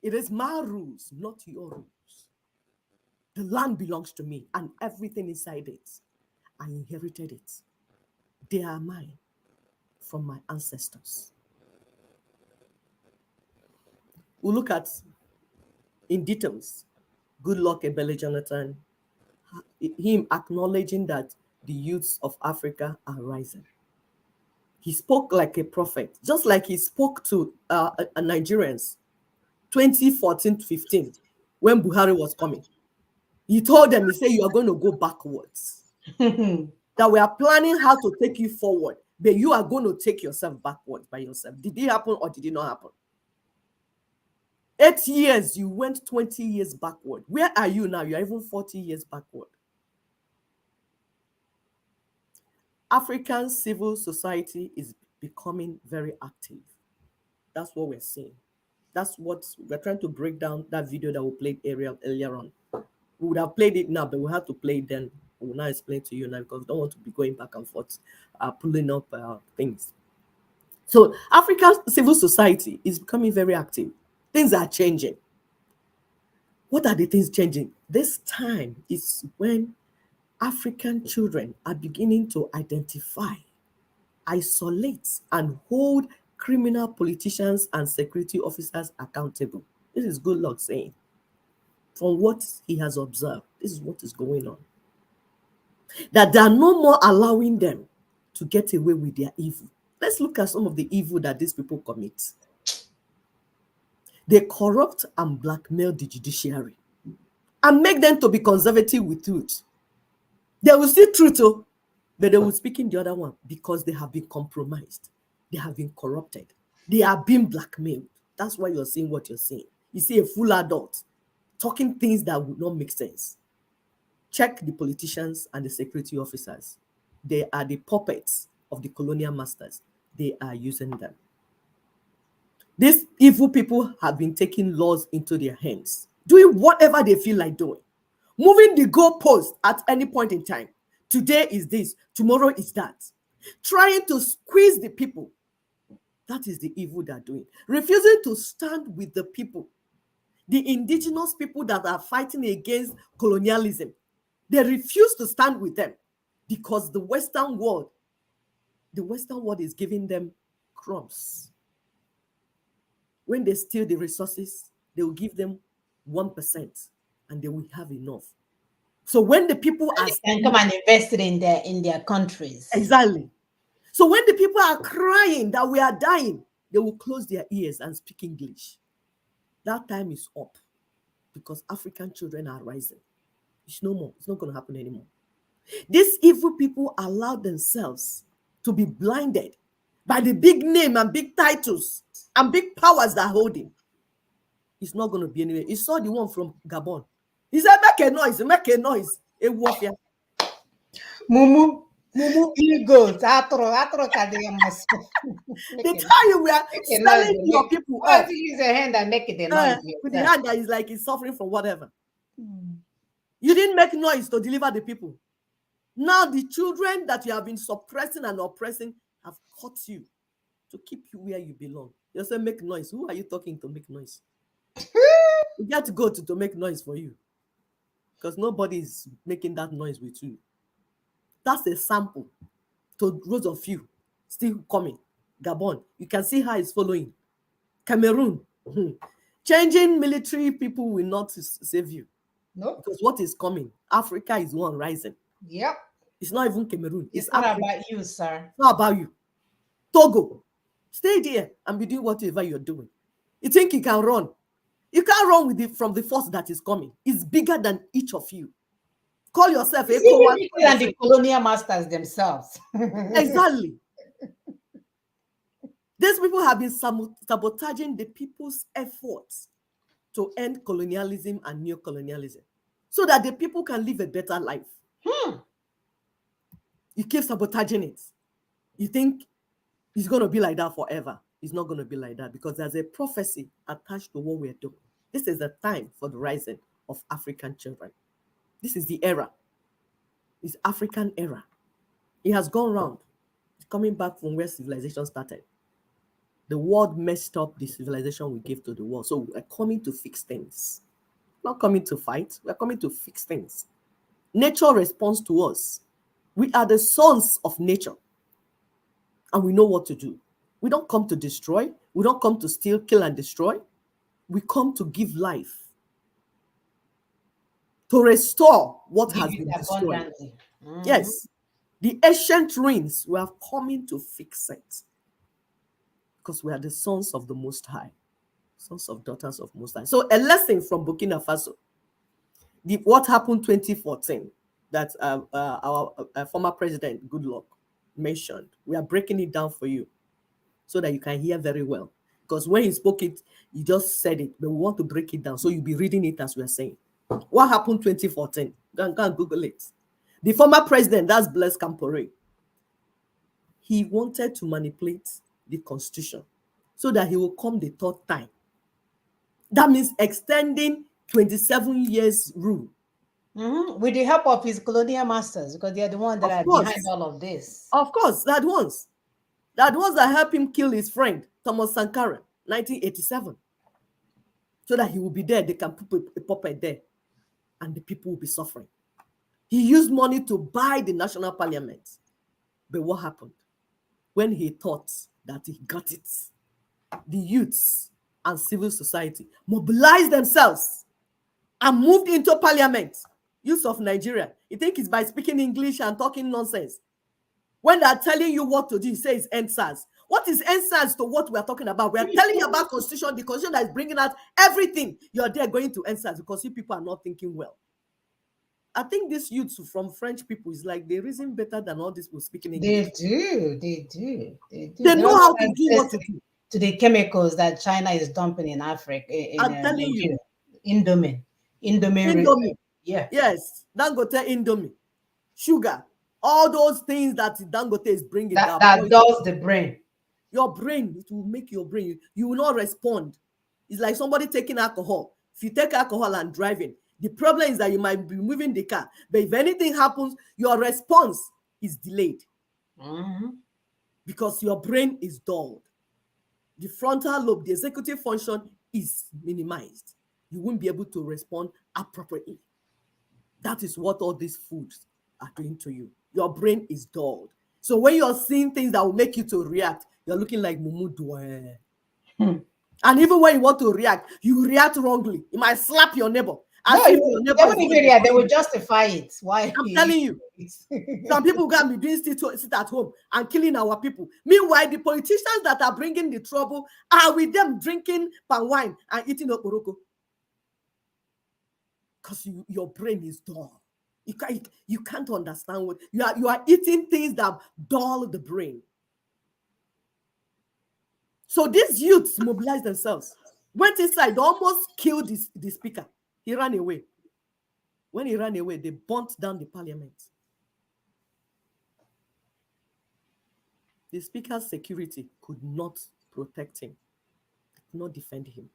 It is my rules, not your rules. The land belongs to me and everything inside it. I inherited it. They are mine from my ancestors. We'll look at, in details, Goodluck Ebele Jonathan, him acknowledging that the youths of Africa are rising. He spoke like a prophet, just like he spoke to Nigerians 2014-15 when Buhari was coming. He told them, he said, you are going to go backwards. That we are planning how to take you forward, but you are going to take yourself backwards by yourself. Did it happen or did it not happen? 8 years, you went 20 years backward. Where are you now? You are even 40 years backward. African civil society is becoming very active. That's what we're seeing. That's what we're trying to break down that video that we played earlier on. We would have played it now, but we have to play it then. I will not explain to you now because we don't want to be going back and forth, pulling up things. So African civil society is becoming very active. Things are changing. What are the things changing? This time is when African children are beginning to identify, isolate, and hold criminal politicians and security officers accountable. This is Goodluck saying. From what he has observed, this is what is going on. That they are no more allowing them to get away with their evil. Let's look at some of the evil that these people commit. They corrupt and blackmail the judiciary and make them to be conservative with truth. They will see truth, but they will speak in the other one because they have been compromised. They have been corrupted. They are being blackmailed. That's why you're seeing what you're seeing. You see a full adult talking things that would not make sense. Check the politicians and the security officers. They are the puppets of the colonial masters. They are using them. These evil people have been taking laws into their hands, doing whatever they feel like doing, moving the goalpost at any point in time. Today is this, tomorrow is that. Trying to squeeze the people. That is the evil they're doing. Refusing to stand with the people, the indigenous people that are fighting against colonialism. They refuse to stand with them because the Western world is giving them crumbs. When they steal the resources, they will give them 1% and they will have enough. So when the people are and come and invest it in their countries. exactly. So when the people are crying that we are dying, they will close their ears and speak English. That time is up because African children are rising. It's no more. It's not going to happen anymore. These evil people allow themselves to be blinded by the big name and big titles and big powers that hold him. It's not going to be anywhere. You saw the one from Gabon. He said, make a noise, make a noise. A warfare. Mumu, you go. Atro kadeyamos. They tell you we are selling your people Why off. do you use your hand and make it a noise? With the hand that is like he's suffering from whatever. Hmm. You didn't make noise to deliver the people. Now the children that you have been suppressing and oppressing have caught you to keep you where you belong. You say make noise. Who are you talking to make noise? You got to go to make noise for you. Because nobody is making that noise with you. That's a sample to those of you still coming. Gabon, you can see how it's following. Cameroon, changing military people will not save you. No. Because what is coming? Africa is one rising. Yep. It's not even Cameroon. It's not about you, sir. It's not about you. Togo, stay there and be doing whatever you're doing. You think you can run? You can't run with it from the force that is coming. It's bigger than each of you. Call yourself a Even bigger than the colonial masters themselves. Exactly. These people have been sabotaging the people's efforts to end colonialism and neo-colonialism so that the people can live a better life. You keep sabotaging it. You think it's going to be like that forever. It's not going to be like that because there's a prophecy attached to what we're doing. This is the time for the rising of African children. This is the era. It's African era. It has gone round. It's coming back from where civilization started. The world messed up the civilization we gave to the world. So we're coming to fix things. Not coming to fight. We're coming to fix things. Nature responds to us. We are the sons of nature. And we know what to do. We don't come to destroy. We don't come to steal, kill, and destroy. We come to give life. To restore what has been destroyed. Yes. The ancient ruins, we are coming to fix it. Because we are the sons of the Most High. Sons of daughters of Most High. So a lesson from Burkina Faso. What happened 2014 that our former president, Goodluck, mentioned. We are breaking it down for you so that you can hear very well. Because when he spoke it, he just said it, but we want to break it down. So you'll be reading it as we are saying. What happened 2014? Go and Google it. The former president, that's Blaise Compaoré, he wanted to manipulate the constitution so that he will come the third time. That means extending 27 years rule. With the help of his colonial masters, because they are the ones that are behind all of this. Of course, that ones that helped him kill his friend, Thomas Sankara, 1987. So that he will be there, they can put a puppet there, and the people will be suffering. He used money to buy the national parliament. But what happened? When he thought that he got it, the youths and civil society mobilized themselves and moved into parliament. Youth of Nigeria, you think it's by speaking English and talking nonsense. When they're telling you what to do, you say it's EndSARS. What is EndSARS to what we're talking about? We're telling you about constitution, the constitution that is bringing out everything. You're there going to EndSARS because you people are not thinking well. I think this youth from French people is like they reason better than all these people speaking English. They do. They know how to do what to do. To the chemicals that China is dumping in Africa. I'm telling you. Indomie. Yeah. Yes. Dangote Indomie. Sugar. All those things that Dangote is bringing. That dulls the brain. Your brain, it will make your brain. You will not respond. It's like somebody taking alcohol. If you take alcohol and driving, the problem is that you might be moving the car. But if anything happens, your response is delayed. Because your brain is dulled. The frontal lobe, the executive function is minimized. You won't be able to respond appropriately. That is what all these foods are doing to you. Your brain is dulled. So when you're seeing things that will make you to react, you're looking like Mumu Dwe. And even when you want to react, you react wrongly. You might slap your neighbor. No, they won't even react. They will justify it. Why? I'm telling you. Some people can be doing sit at home and killing our people. Meanwhile, the politicians that are bringing the trouble are with them drinking palm wine and eating okporoko. Because your brain is dull. You can't understand what you are eating things that dull the brain. So these youths mobilized themselves, went inside, almost killed the speaker. He ran away. When he ran away, they burnt down the parliament. The speaker's security could not protect him, could not defend him.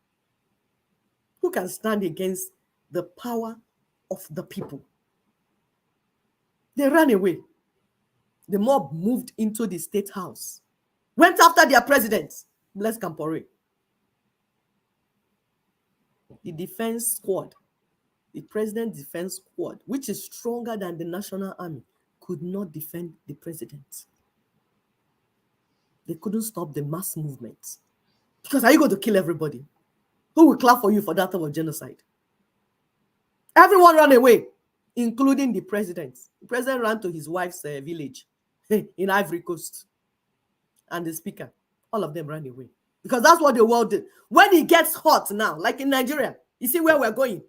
Who can stand against the power of the people? They ran away. The mob moved into the state house, went after their president, Blaise Compaoré. The defense squad, the president's defense squad, which is stronger than the national army, could not defend the president. They couldn't stop the mass movement. Because are you going to kill everybody? Who will clap for you for that type of genocide? Everyone ran away, including the president. The president ran to his wife's village in Ivory Coast. And the speaker, all of them ran away. Because that's what the world did. When it gets hot now, like in Nigeria, you see where we're going.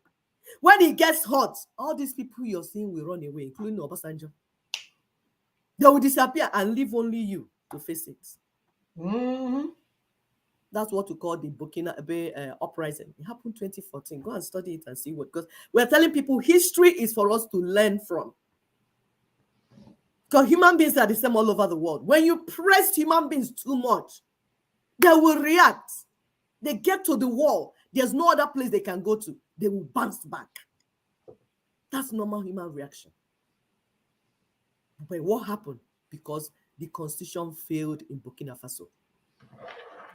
When it gets hot, all these people you're seeing will run away, including Obasanjo. They will disappear and leave only you to face it. Mm-hmm. That's what we call the Burkina Faso uprising. It happened 2014. Go and study it and see what. Because we're telling people history is for us to learn from. Because human beings are the same all over the world. When you press human beings too much, they will react. They get to the wall. There's no other place they can go to. They will bounce back. That's normal human reaction. But what happened? Because the constitution failed in Burkina Faso.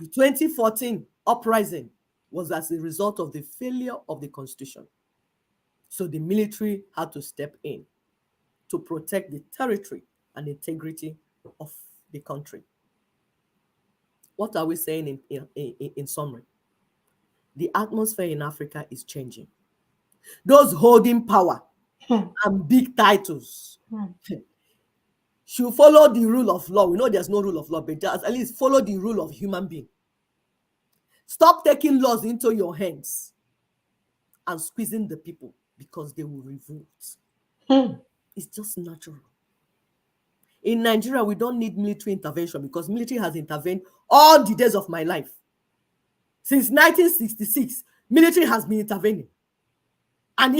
The 2014 uprising was as a result of the failure of the constitution. So the military had to step in to protect the territory and integrity of the country. What are we saying in summary? The atmosphere in Africa is changing. Those holding power and big titles should follow the rule of law. We know there's no rule of law, but just at least follow the rule of human being. Stop taking laws into your hands and squeezing the people because they will revolt. It's just natural. In Nigeria, we don't need military intervention because military has intervened all the days of my life. Since 1966, military has been intervening. And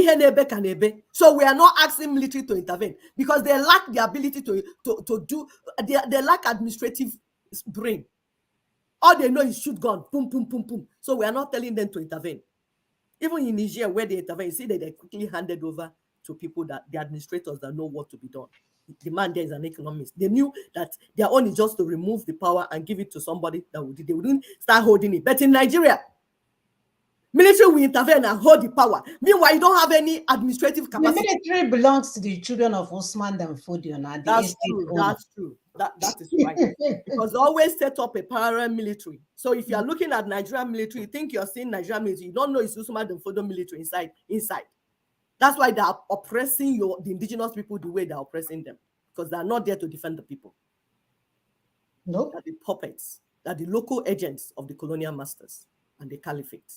so we are not asking military to intervene because they lack the ability to do, they lack administrative brain. All they know is shoot gun, boom, boom, boom, boom. So we are not telling them to intervene. Even in Niger, where they intervene, you see that they quickly handed over to people, that the administrators that know what to be done. The man there is an economist. They knew that their own is just to remove the power and give it to somebody that would, they wouldn't start holding it. But in Nigeria, military will intervene and hold the power. Meanwhile, you don't have any administrative capacity. The military belongs to the children of Usman Dan Fodio. That's true. That's true. That is right. Because they always set up a parallel military. So if you are looking at Nigerian military, you think you're seeing Nigerian military, you don't know it's Usman Dan Fodio military inside. That's why they are oppressing the indigenous people the way they're oppressing them. Because they are not there to defend the people. Nope. They're the puppets. They're the local agents of the colonial masters and the caliphate.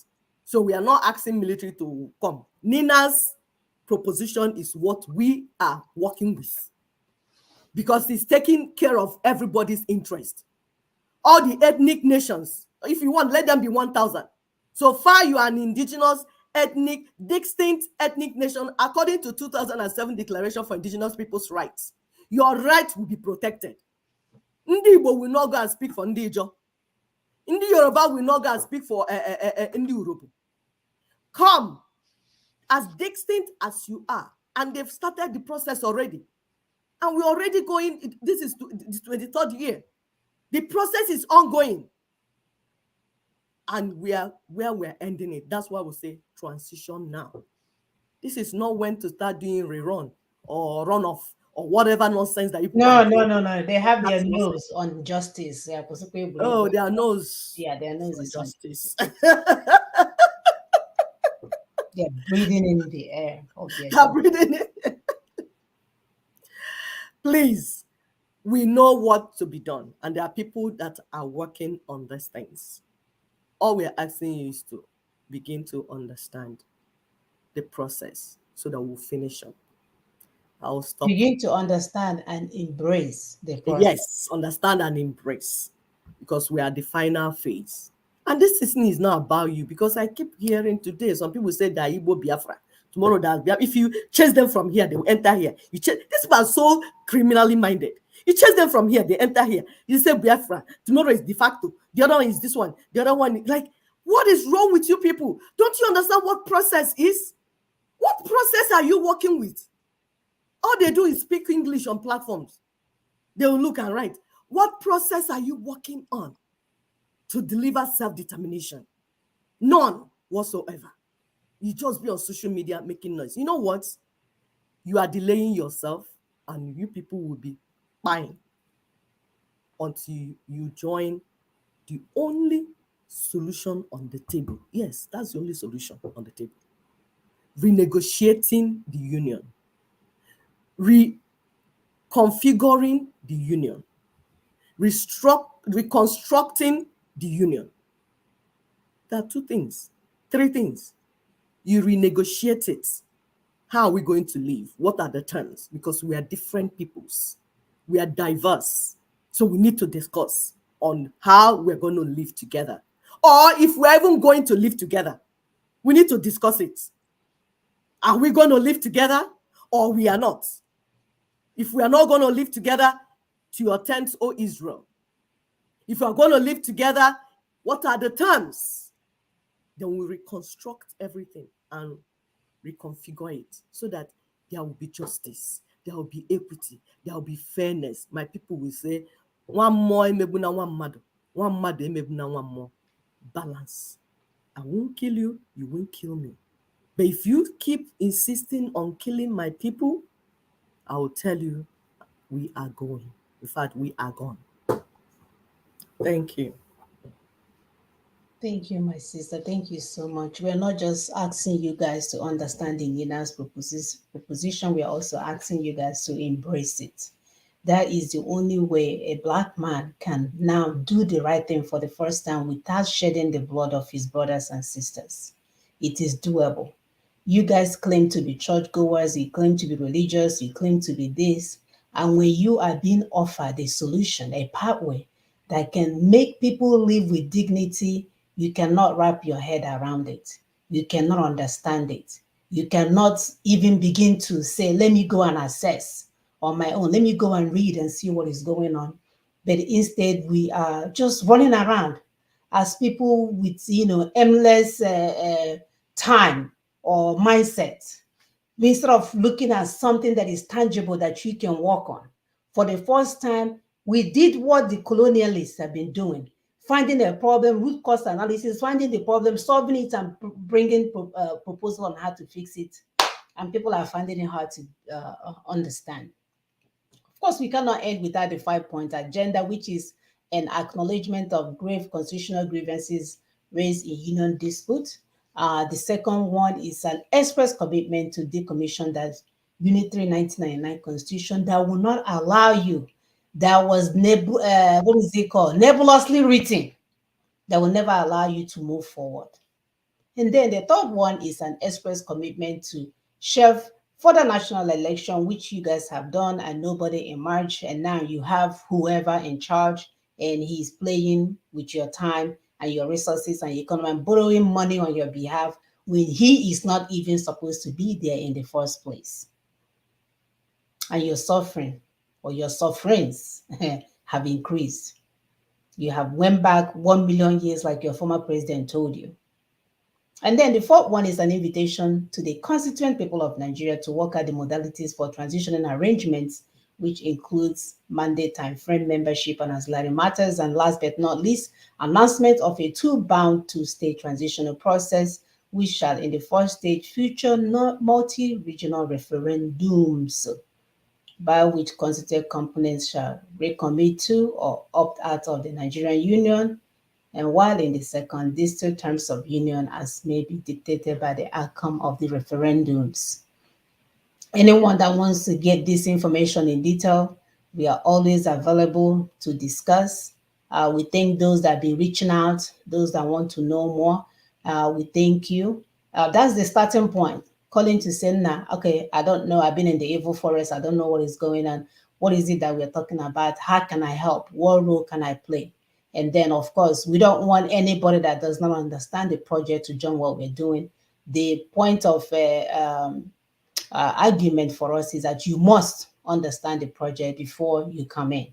So we are not asking military to come. Nina's proposition is what we are working with. Because it's taking care of everybody's interest. All the ethnic nations, if you want, let them be 1,000. So far, you are an indigenous, distinct ethnic nation, according to 2007 Declaration for Indigenous People's Rights. Your rights will be protected. Ndi Igbo will not go and speak for Ndi Ijo. Ndi Yoruba will not go and speak for Ndi Urobo. Come as distinct as you are. And they've started the process already. And we're already going, this is the 23rd year. The process is ongoing. And where we're ending it, that's why we say transition now. This is not when to start doing rerun or runoff or whatever nonsense that you people No, are no, doing. no, no. They have their That's nose on justice. Oh, their nose. Yeah, their nose For is on. justice. They're breathing in the air of their They're justice. breathing it. Please, we know what to be done, and there are people that are working on these things. All we're asking you is to begin to understand the process so that we'll finish up. I'll stop. Begin to understand and embrace the process. Yes, understand and embrace, because we are the final phase. And this season is not about you, because I keep hearing today some people say that Igbo Biafra. Tomorrow that Biafra. If you chase them from here, they will enter here. You chase, these people are so criminally minded. You chase them from here, they enter here. You say Biafra. Tomorrow is de facto. The other one is this one. The other one, like, what is wrong with you people? Don't you understand what process is? What process are you working with? All they do is speak English on platforms. They will look and write. What process are you working on to deliver self-determination? None whatsoever. You just be on social media making noise. You know what? You are delaying yourself, and you people will be fine until you join the only solution on the table. Yes, that's the only solution on the table. Renegotiating the union. Reconfiguring the union. Reconstructing the union. There are 2 things, 3 things. You renegotiate it. How are we going to live? What are the terms? Because we are different peoples. We are diverse. So we need to discuss on how we're going to live together. Or if we're even going to live together, we need to discuss it. Are we going to live together or we are not? If we are not going to live together, to your tents, O Israel. If we are going to live together, what are the terms? Then we reconstruct everything and reconfigure it so that there will be justice, there will be equity, there will be fairness. My people will say, one more, one mad, one mad, one more. Balance. I won't kill you, you won't kill me. But if you keep insisting on killing my people, I will tell you, we are going. In fact, we are gone. Thank you. Thank you, my sister. Thank you so much. We're not just asking you guys to understand the Nina's proposition, we're also asking you guys to embrace it. That is the only way a Black man can now do the right thing for the first time without shedding the blood of his brothers and sisters. It is doable. You guys claim to be churchgoers, you claim to be religious, you claim to be this. And when you are being offered a solution, a pathway that can make people live with dignity, you cannot wrap your head around it. You cannot understand it. You cannot even begin to say, let me go and assess on my own. Let me go and read and see what is going on. But instead, we are just running around as people with, endless time or mindset, instead of looking at something that is tangible that you can work on. For the first time, we did what the colonialists have been doing, finding a problem, root cause analysis, finding the problem, solving it, and bringing proposal on how to fix it. And people are finding it hard to understand. Of course, we cannot end without the 5-point agenda, which is an acknowledgement of grave constitutional grievances raised in union dispute. The second one is an express commitment to decommission that Unitary 1999 Constitution that will not allow you, that was nebulously written, that will never allow you to move forward. And then the third one is an express commitment to shelve further national election, which you guys have done and nobody emerged. And now you have whoever in charge and he's playing with your time and your resources and your economy and borrowing money on your behalf when he is not even supposed to be there in the first place. And your suffering or your sufferings have increased. You have went back 1 million years like your former president told you. And then the fourth one is an invitation to the constituent people of Nigeria to work out the modalities for transitioning arrangements, which includes mandate timeframe, membership, and ancillary matters. And last but not least, announcement of a two-bound two-state transitional process which shall in the first stage future multi-regional referendums, by which constituted components shall recommit to or opt out of the Nigerian Union, and while in the second, these two terms of union as may be dictated by the outcome of the referendums. Anyone that wants to get this information in detail, we are always available to discuss. We thank those that be reaching out, those that want to know more. We thank you. That's the starting point. Calling to say, nah, okay, I don't know. I've been in the evil forest. I don't know what is going on. What is it that we're talking about? How can I help? What role can I play? And then, of course, we don't want anybody that does not understand the project to join what we're doing. The point of argument for us is that you must understand the project before you come in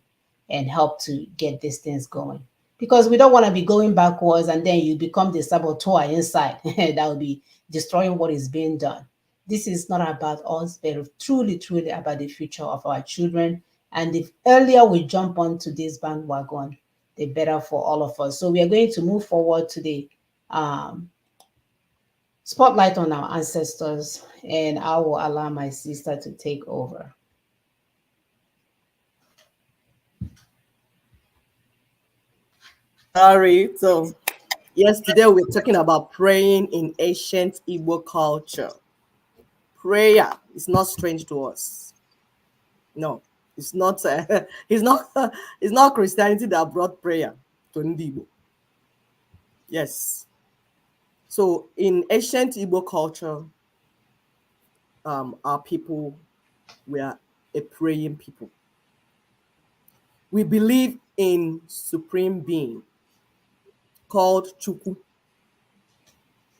and help to get these things going. Because we don't want to be going backwards and then you become the saboteur inside that will be destroying what is being done. This is not about us, but truly, truly about the future of our children. And the earlier we jump onto this bandwagon, the better for all of us. So we are going to move forward to the spotlight on our ancestors, and I will allow my sister to take over. Sorry. So, yes, today we're talking about praying in ancient Igbo culture. Prayer is not strange to us. No, it's not. It's not. It's not Christianity that brought prayer to Igbo. Yes. So, in ancient Igbo culture, our people were a praying people. We believe in supreme being called Chukwu.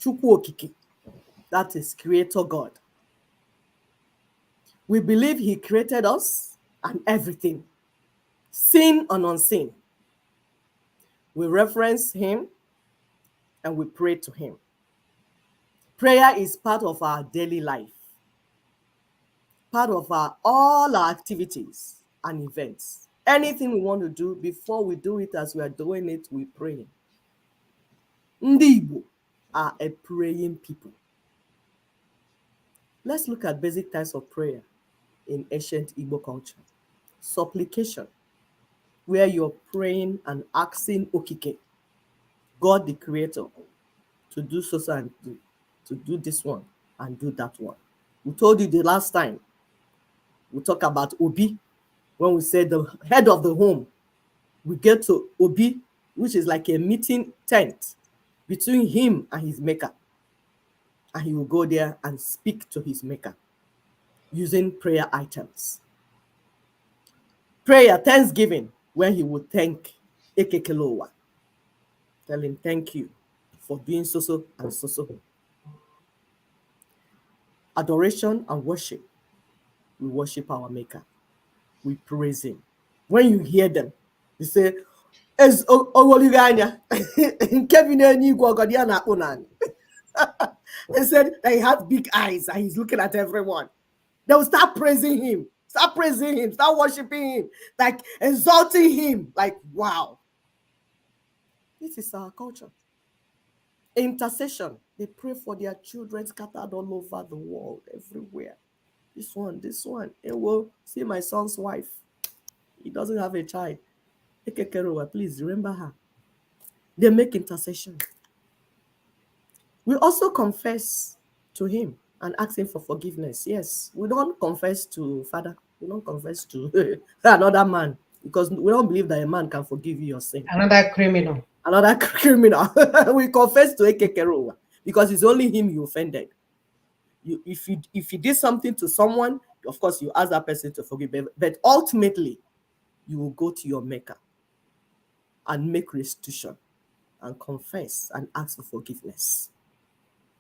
Chukwu Okike. That is Creator God. We believe He created us and everything, seen and unseen. We reference Him and we pray to Him. Prayer is part of our daily life, part of all our activities and events. Anything we want to do, before we do it as we are doing it, we pray. Ndi Igbo are a praying people. Let's look at basic types of prayer in ancient Igbo culture. Supplication, where you're praying and asking Okike, God the Creator, to do so and to do this one and do that one. We told you the last time we talk about Obi, when we said the head of the home. We get to Obi, which is like a meeting tent between him and his maker. And he will go there and speak to his maker using prayer items. Prayer, thanksgiving, when he will thank Ekekelowa. Tell him thank you for doing so and so. Adoration and worship. We worship our maker. We praise him. When you hear them, you say, "Es Owoliganya." They said that he has big eyes and he's looking at everyone. They will start praising him, start worshiping him, like exalting him, like wow. This is our culture. Intercession. They pray for their children scattered all over the world, everywhere. This one. Hey, well, see my son's wife. He doesn't have a child. Please remember her. They make intercession. We also confess to him and ask him for forgiveness. Yes, we don't confess to Father. We don't confess to another man, because we don't believe that a man can forgive you your sin. Another criminal. We confess to Ekekerowa because it's only him you offended. If you did something to someone, of course you ask that person to forgive, but ultimately you will go to your maker and make restitution and confess and ask for forgiveness.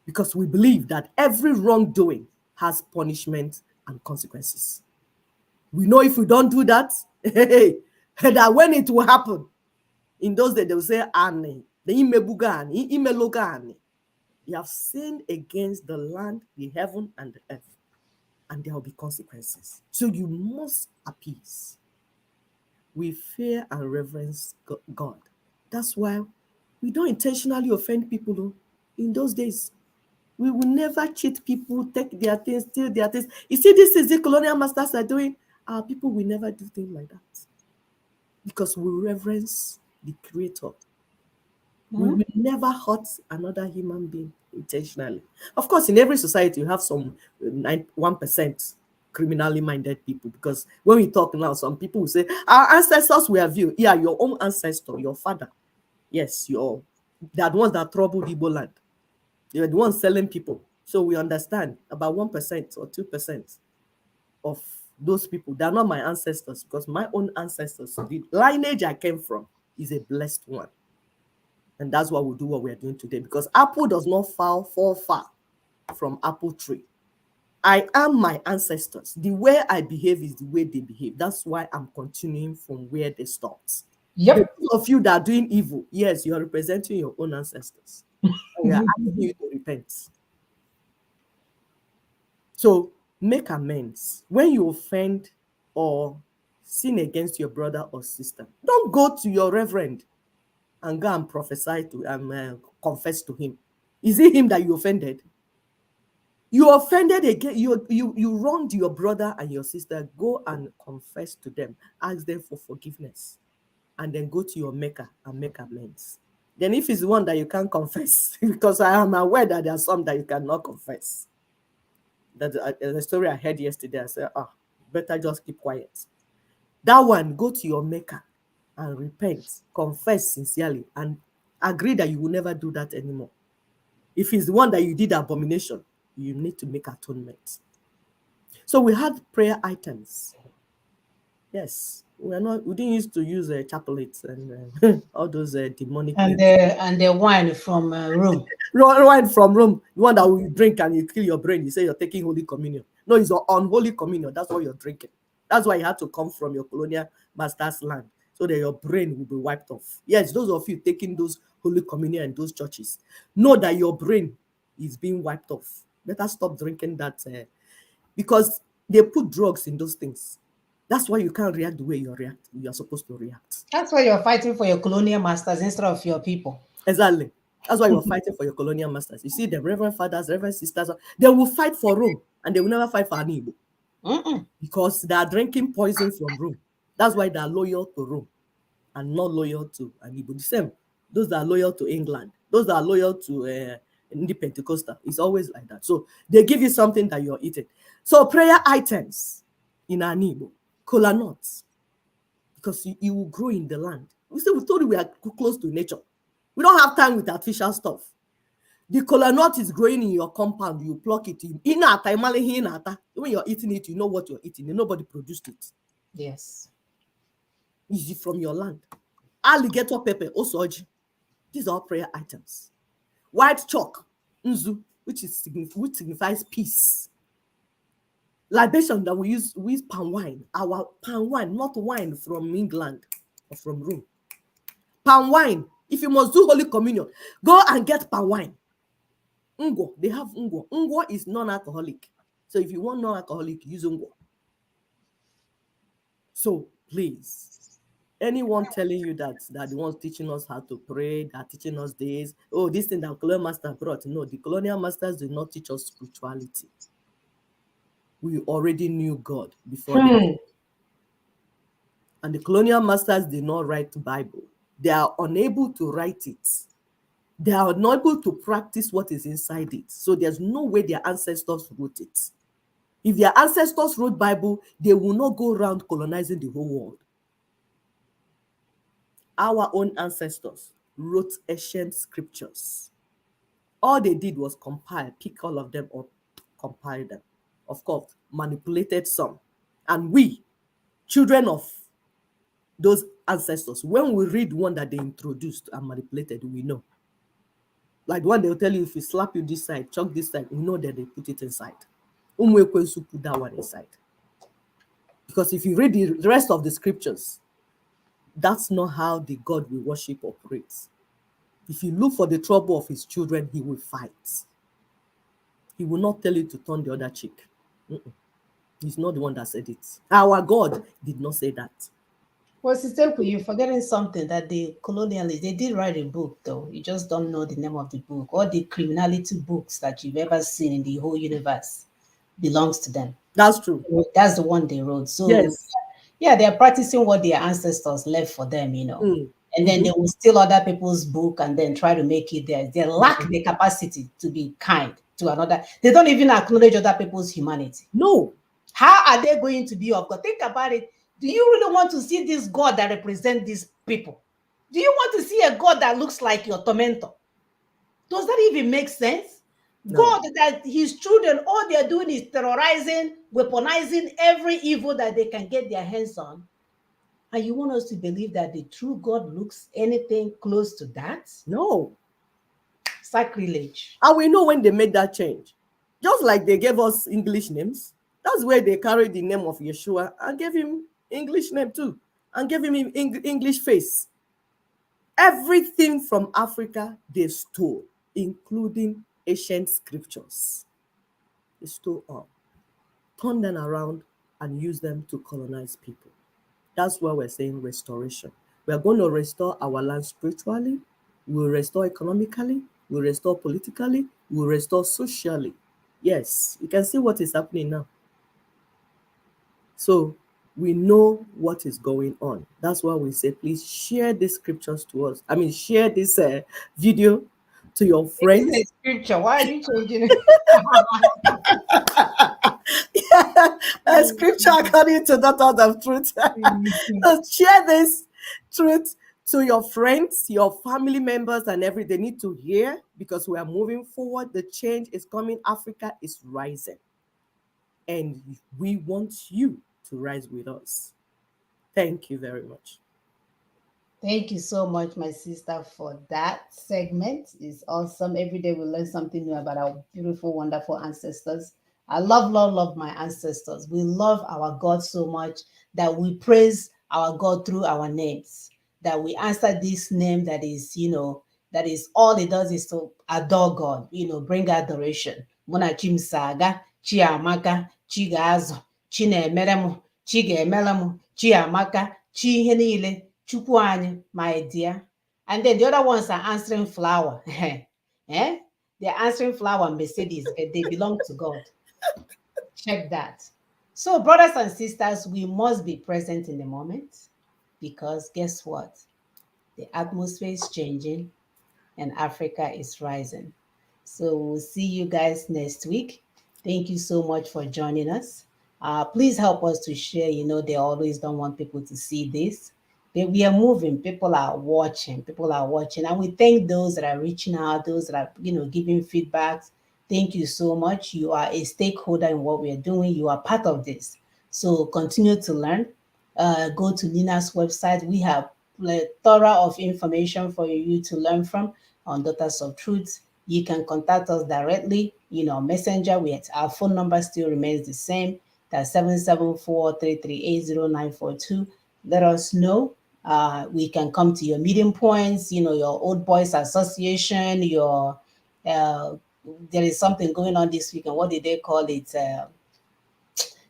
Because we believe that every wrongdoing has punishment and consequences. We know if we don't do that, that when it will happen, in those days they will say, "Ani, the imebugani, imelogani." You have sinned against the land, the heaven, and the earth, and there will be consequences. So you must appease. We fear and reverence God. That's why we don't intentionally offend people in those days. We will never cheat people, take their things, steal their things. You see, this is the colonial masters are doing. Our people will never do things like that because we reverence the creator. We will never hurt another human being intentionally. Of course, in every society, you have some 1% criminally minded people, because when we talk now, some people will say, our ancestors were view. Yeah, your own ancestor, your father. Yes, they are the ones that troubled Igbo land. They were the ones selling people. So we understand about 1% or 2% of those people. They're not my ancestors, because my own ancestors, the lineage I came from, is a blessed one. And that's why we do what we are doing today, because apple does not fall far from apple tree. I am my ancestors. The way I behave is the way they behave. That's why I'm continuing from where they stopped. Yep. Those of you that are doing evil, yes, you are representing your own ancestors. We are asking you to repent. So make amends. When you offend or sin against your brother or sister, don't go to your reverend and go and prophesy to confess to him. Is it him that you offended? You offended again, you wronged your brother and your sister. Go and confess to them, ask them for forgiveness, and then go to your maker and make amends. Then if it's one that you can't confess, because I am aware that there are some that you cannot confess. That's the story I heard yesterday. I said, better just keep quiet. That one, go to your maker and repent, confess sincerely, and agree that you will never do that anymore. If it's the one that you did abomination, you need to make atonement. So we had prayer items. Yes, we didn't used to use chapelets and all those demonic And the wine from Rome. Wine from Rome, the one that you drink and you kill your brain. You say you're taking Holy Communion. No, it's unholy communion. That's what you're drinking. That's why you had to come from your colonial master's land, so that your brain will be wiped off. Yes, those of you taking those Holy Communion in those churches, know that your brain is being wiped off. Better stop drinking that because they put drugs in those things. That's why you can't react the way you are supposed to react. That's why you're fighting for your colonial masters instead of your people. Exactly. That's why you're fighting for your colonial masters. You see, the reverend fathers, reverend sisters, they will fight for Rome, and they will never fight for an Igbo. Because they are drinking poison from Rome. That's why they are loyal to Rome and not loyal to an Igbo. The same, those that are loyal to England, those that are loyal to the Pentecostal, it's always like that. So they give you something that you're eating. So prayer items in an Igbo, kola nuts, because you will grow in the land. We told you we are close to nature. We don't have time with artificial stuff. The kola nut is growing in your compound. You pluck it in. When you're eating it, you know what you're eating. Nobody produced it. Yes. It's from your land. Alligator pepper, osoji. These are all prayer items. White chalk, nzu, which signifies peace. Libation that we use palm wine. Our palm wine, not wine from England or from Rome. Palm wine. If you must do Holy Communion, go and get palm wine. Ngwo, they have ngwo. Ngwo is non-alcoholic. So if you want non-alcoholic, use ngwo. So please, anyone telling you that the ones teaching us how to pray, that teaching us this, this thing that colonial master brought. No, the colonial masters did not teach us spirituality. We already knew God before them. And the colonial masters did not write the Bible. They are unable to write it. They are unable to practice what is inside it. So there's no way their ancestors wrote it. If their ancestors wrote Bible, they will not go around colonizing the whole world. Our own ancestors wrote ancient scriptures. All they did was compile, pick all of them up, compile them. Of course, manipulated some. And we, children of those ancestors, when we read one that they introduced and manipulated, we know. Like one, they'll tell you, if you slap you this side, chuck this side, we know that they put it inside. Umwekwensu put that one inside. Because if you read the rest of the scriptures, that's not how the God we worship operates. If you look for the trouble of his children, he will fight. He will not tell you to turn the other cheek. He's not the one that said it. Our God did not say that. Well, Sister, you're forgetting something that the colonialists, they did write a book, though. You just don't know the name of the book. All the criminality books that you've ever seen in the whole universe belongs to them. That's true. That's the one they wrote. So, Yes. yeah, they're practicing what their ancestors left for them, you know. Mm. And then Mhm. they will steal other people's book and then try to make it theirs. They lack the capacity to be kind to another. They don't even acknowledge other people's humanity. No. How are they going to be of God? Think about it. Do you really want to see this God that represents these people? Do you want to see a God that looks like your tormentor? Does that even make sense? No. God that his children, all they're doing is terrorizing, weaponizing every evil that they can get their hands on. And you want us to believe that the true God looks anything close to that? No. Sacrilege. And we know when they made that change. Just like they gave us English names, that's where they carried the name of Yeshua and gave him English name too, and gave him English face. Everything from Africa they stole, including ancient scriptures. They stole all, turned them around and used them to colonize people. That's why we're saying restoration. We're going to restore our land spiritually, we'll restore economically, we'll restore politically, we'll restore socially. Yes, you can see what is happening now. So we know what is going on. That's why we say, please share these scriptures to us. I mean, share this video to your friends. It's a scripture. Why are you changing it? Yeah, scripture according to the thought of truth. Share this truth to your friends, your family members, and they need to hear, because we are moving forward. The change is coming. Africa is rising. And we want you to rise with us. Thank you very much. Thank you so much, my sister, for that segment. It's awesome. Every day we learn something new about our beautiful, wonderful ancestors. I love, love, love my ancestors. We love our God so much that we praise our God through our names, that we answer this name that is, that is all it does is to adore God, bring adoration. Muna Chimsaga, Chiamaka, Chigazo, Chinemeremu, Chigemelemu, Chiamaka, Chi ihe niile, Chukwu anyị, my dear. And then the other ones are answering flower. Eh? They're answering flower and Mercedes, but they belong to God. Check that. So, brothers and sisters, we must be present in the moment, because guess what? The atmosphere is changing and Africa is rising. So, we'll see you guys next week. Thank you so much for joining us. Please help us to share. They always don't want people to see this. But we are moving. People are watching. And we thank those that are reaching out, those that are, giving feedbacks. Thank you so much. You are a stakeholder in what we are doing. You are part of this. So continue to learn. Go to Nina's website. We have a plethora of information for you to learn from on Daughters of Truth. You can contact us directly, Messenger. Our phone number still remains the same. That's 774-338-0942. Let us know. We can come to your meeting points, your Old Boys Association, there is something going on this weekend. What did they call it?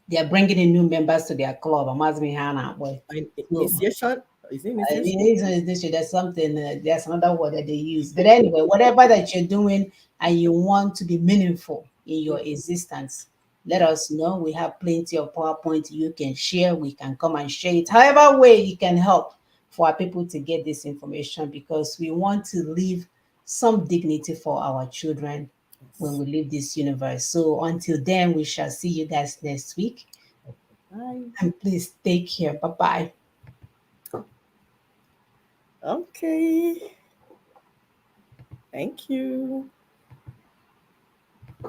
They are bringing in new members to their club. Initiation? Is it initiation? There's something, there's another word that they use. But anyway, whatever that you're doing and you want to be meaningful in your existence, let us know. We have plenty of PowerPoint you can share. We can come and share it. However way you can help for our people to get this information, because we want to leave some dignity for our children when we leave this universe. So until then, we shall see you guys next week. Bye. And please take care. Bye-bye. Okay. Thank you.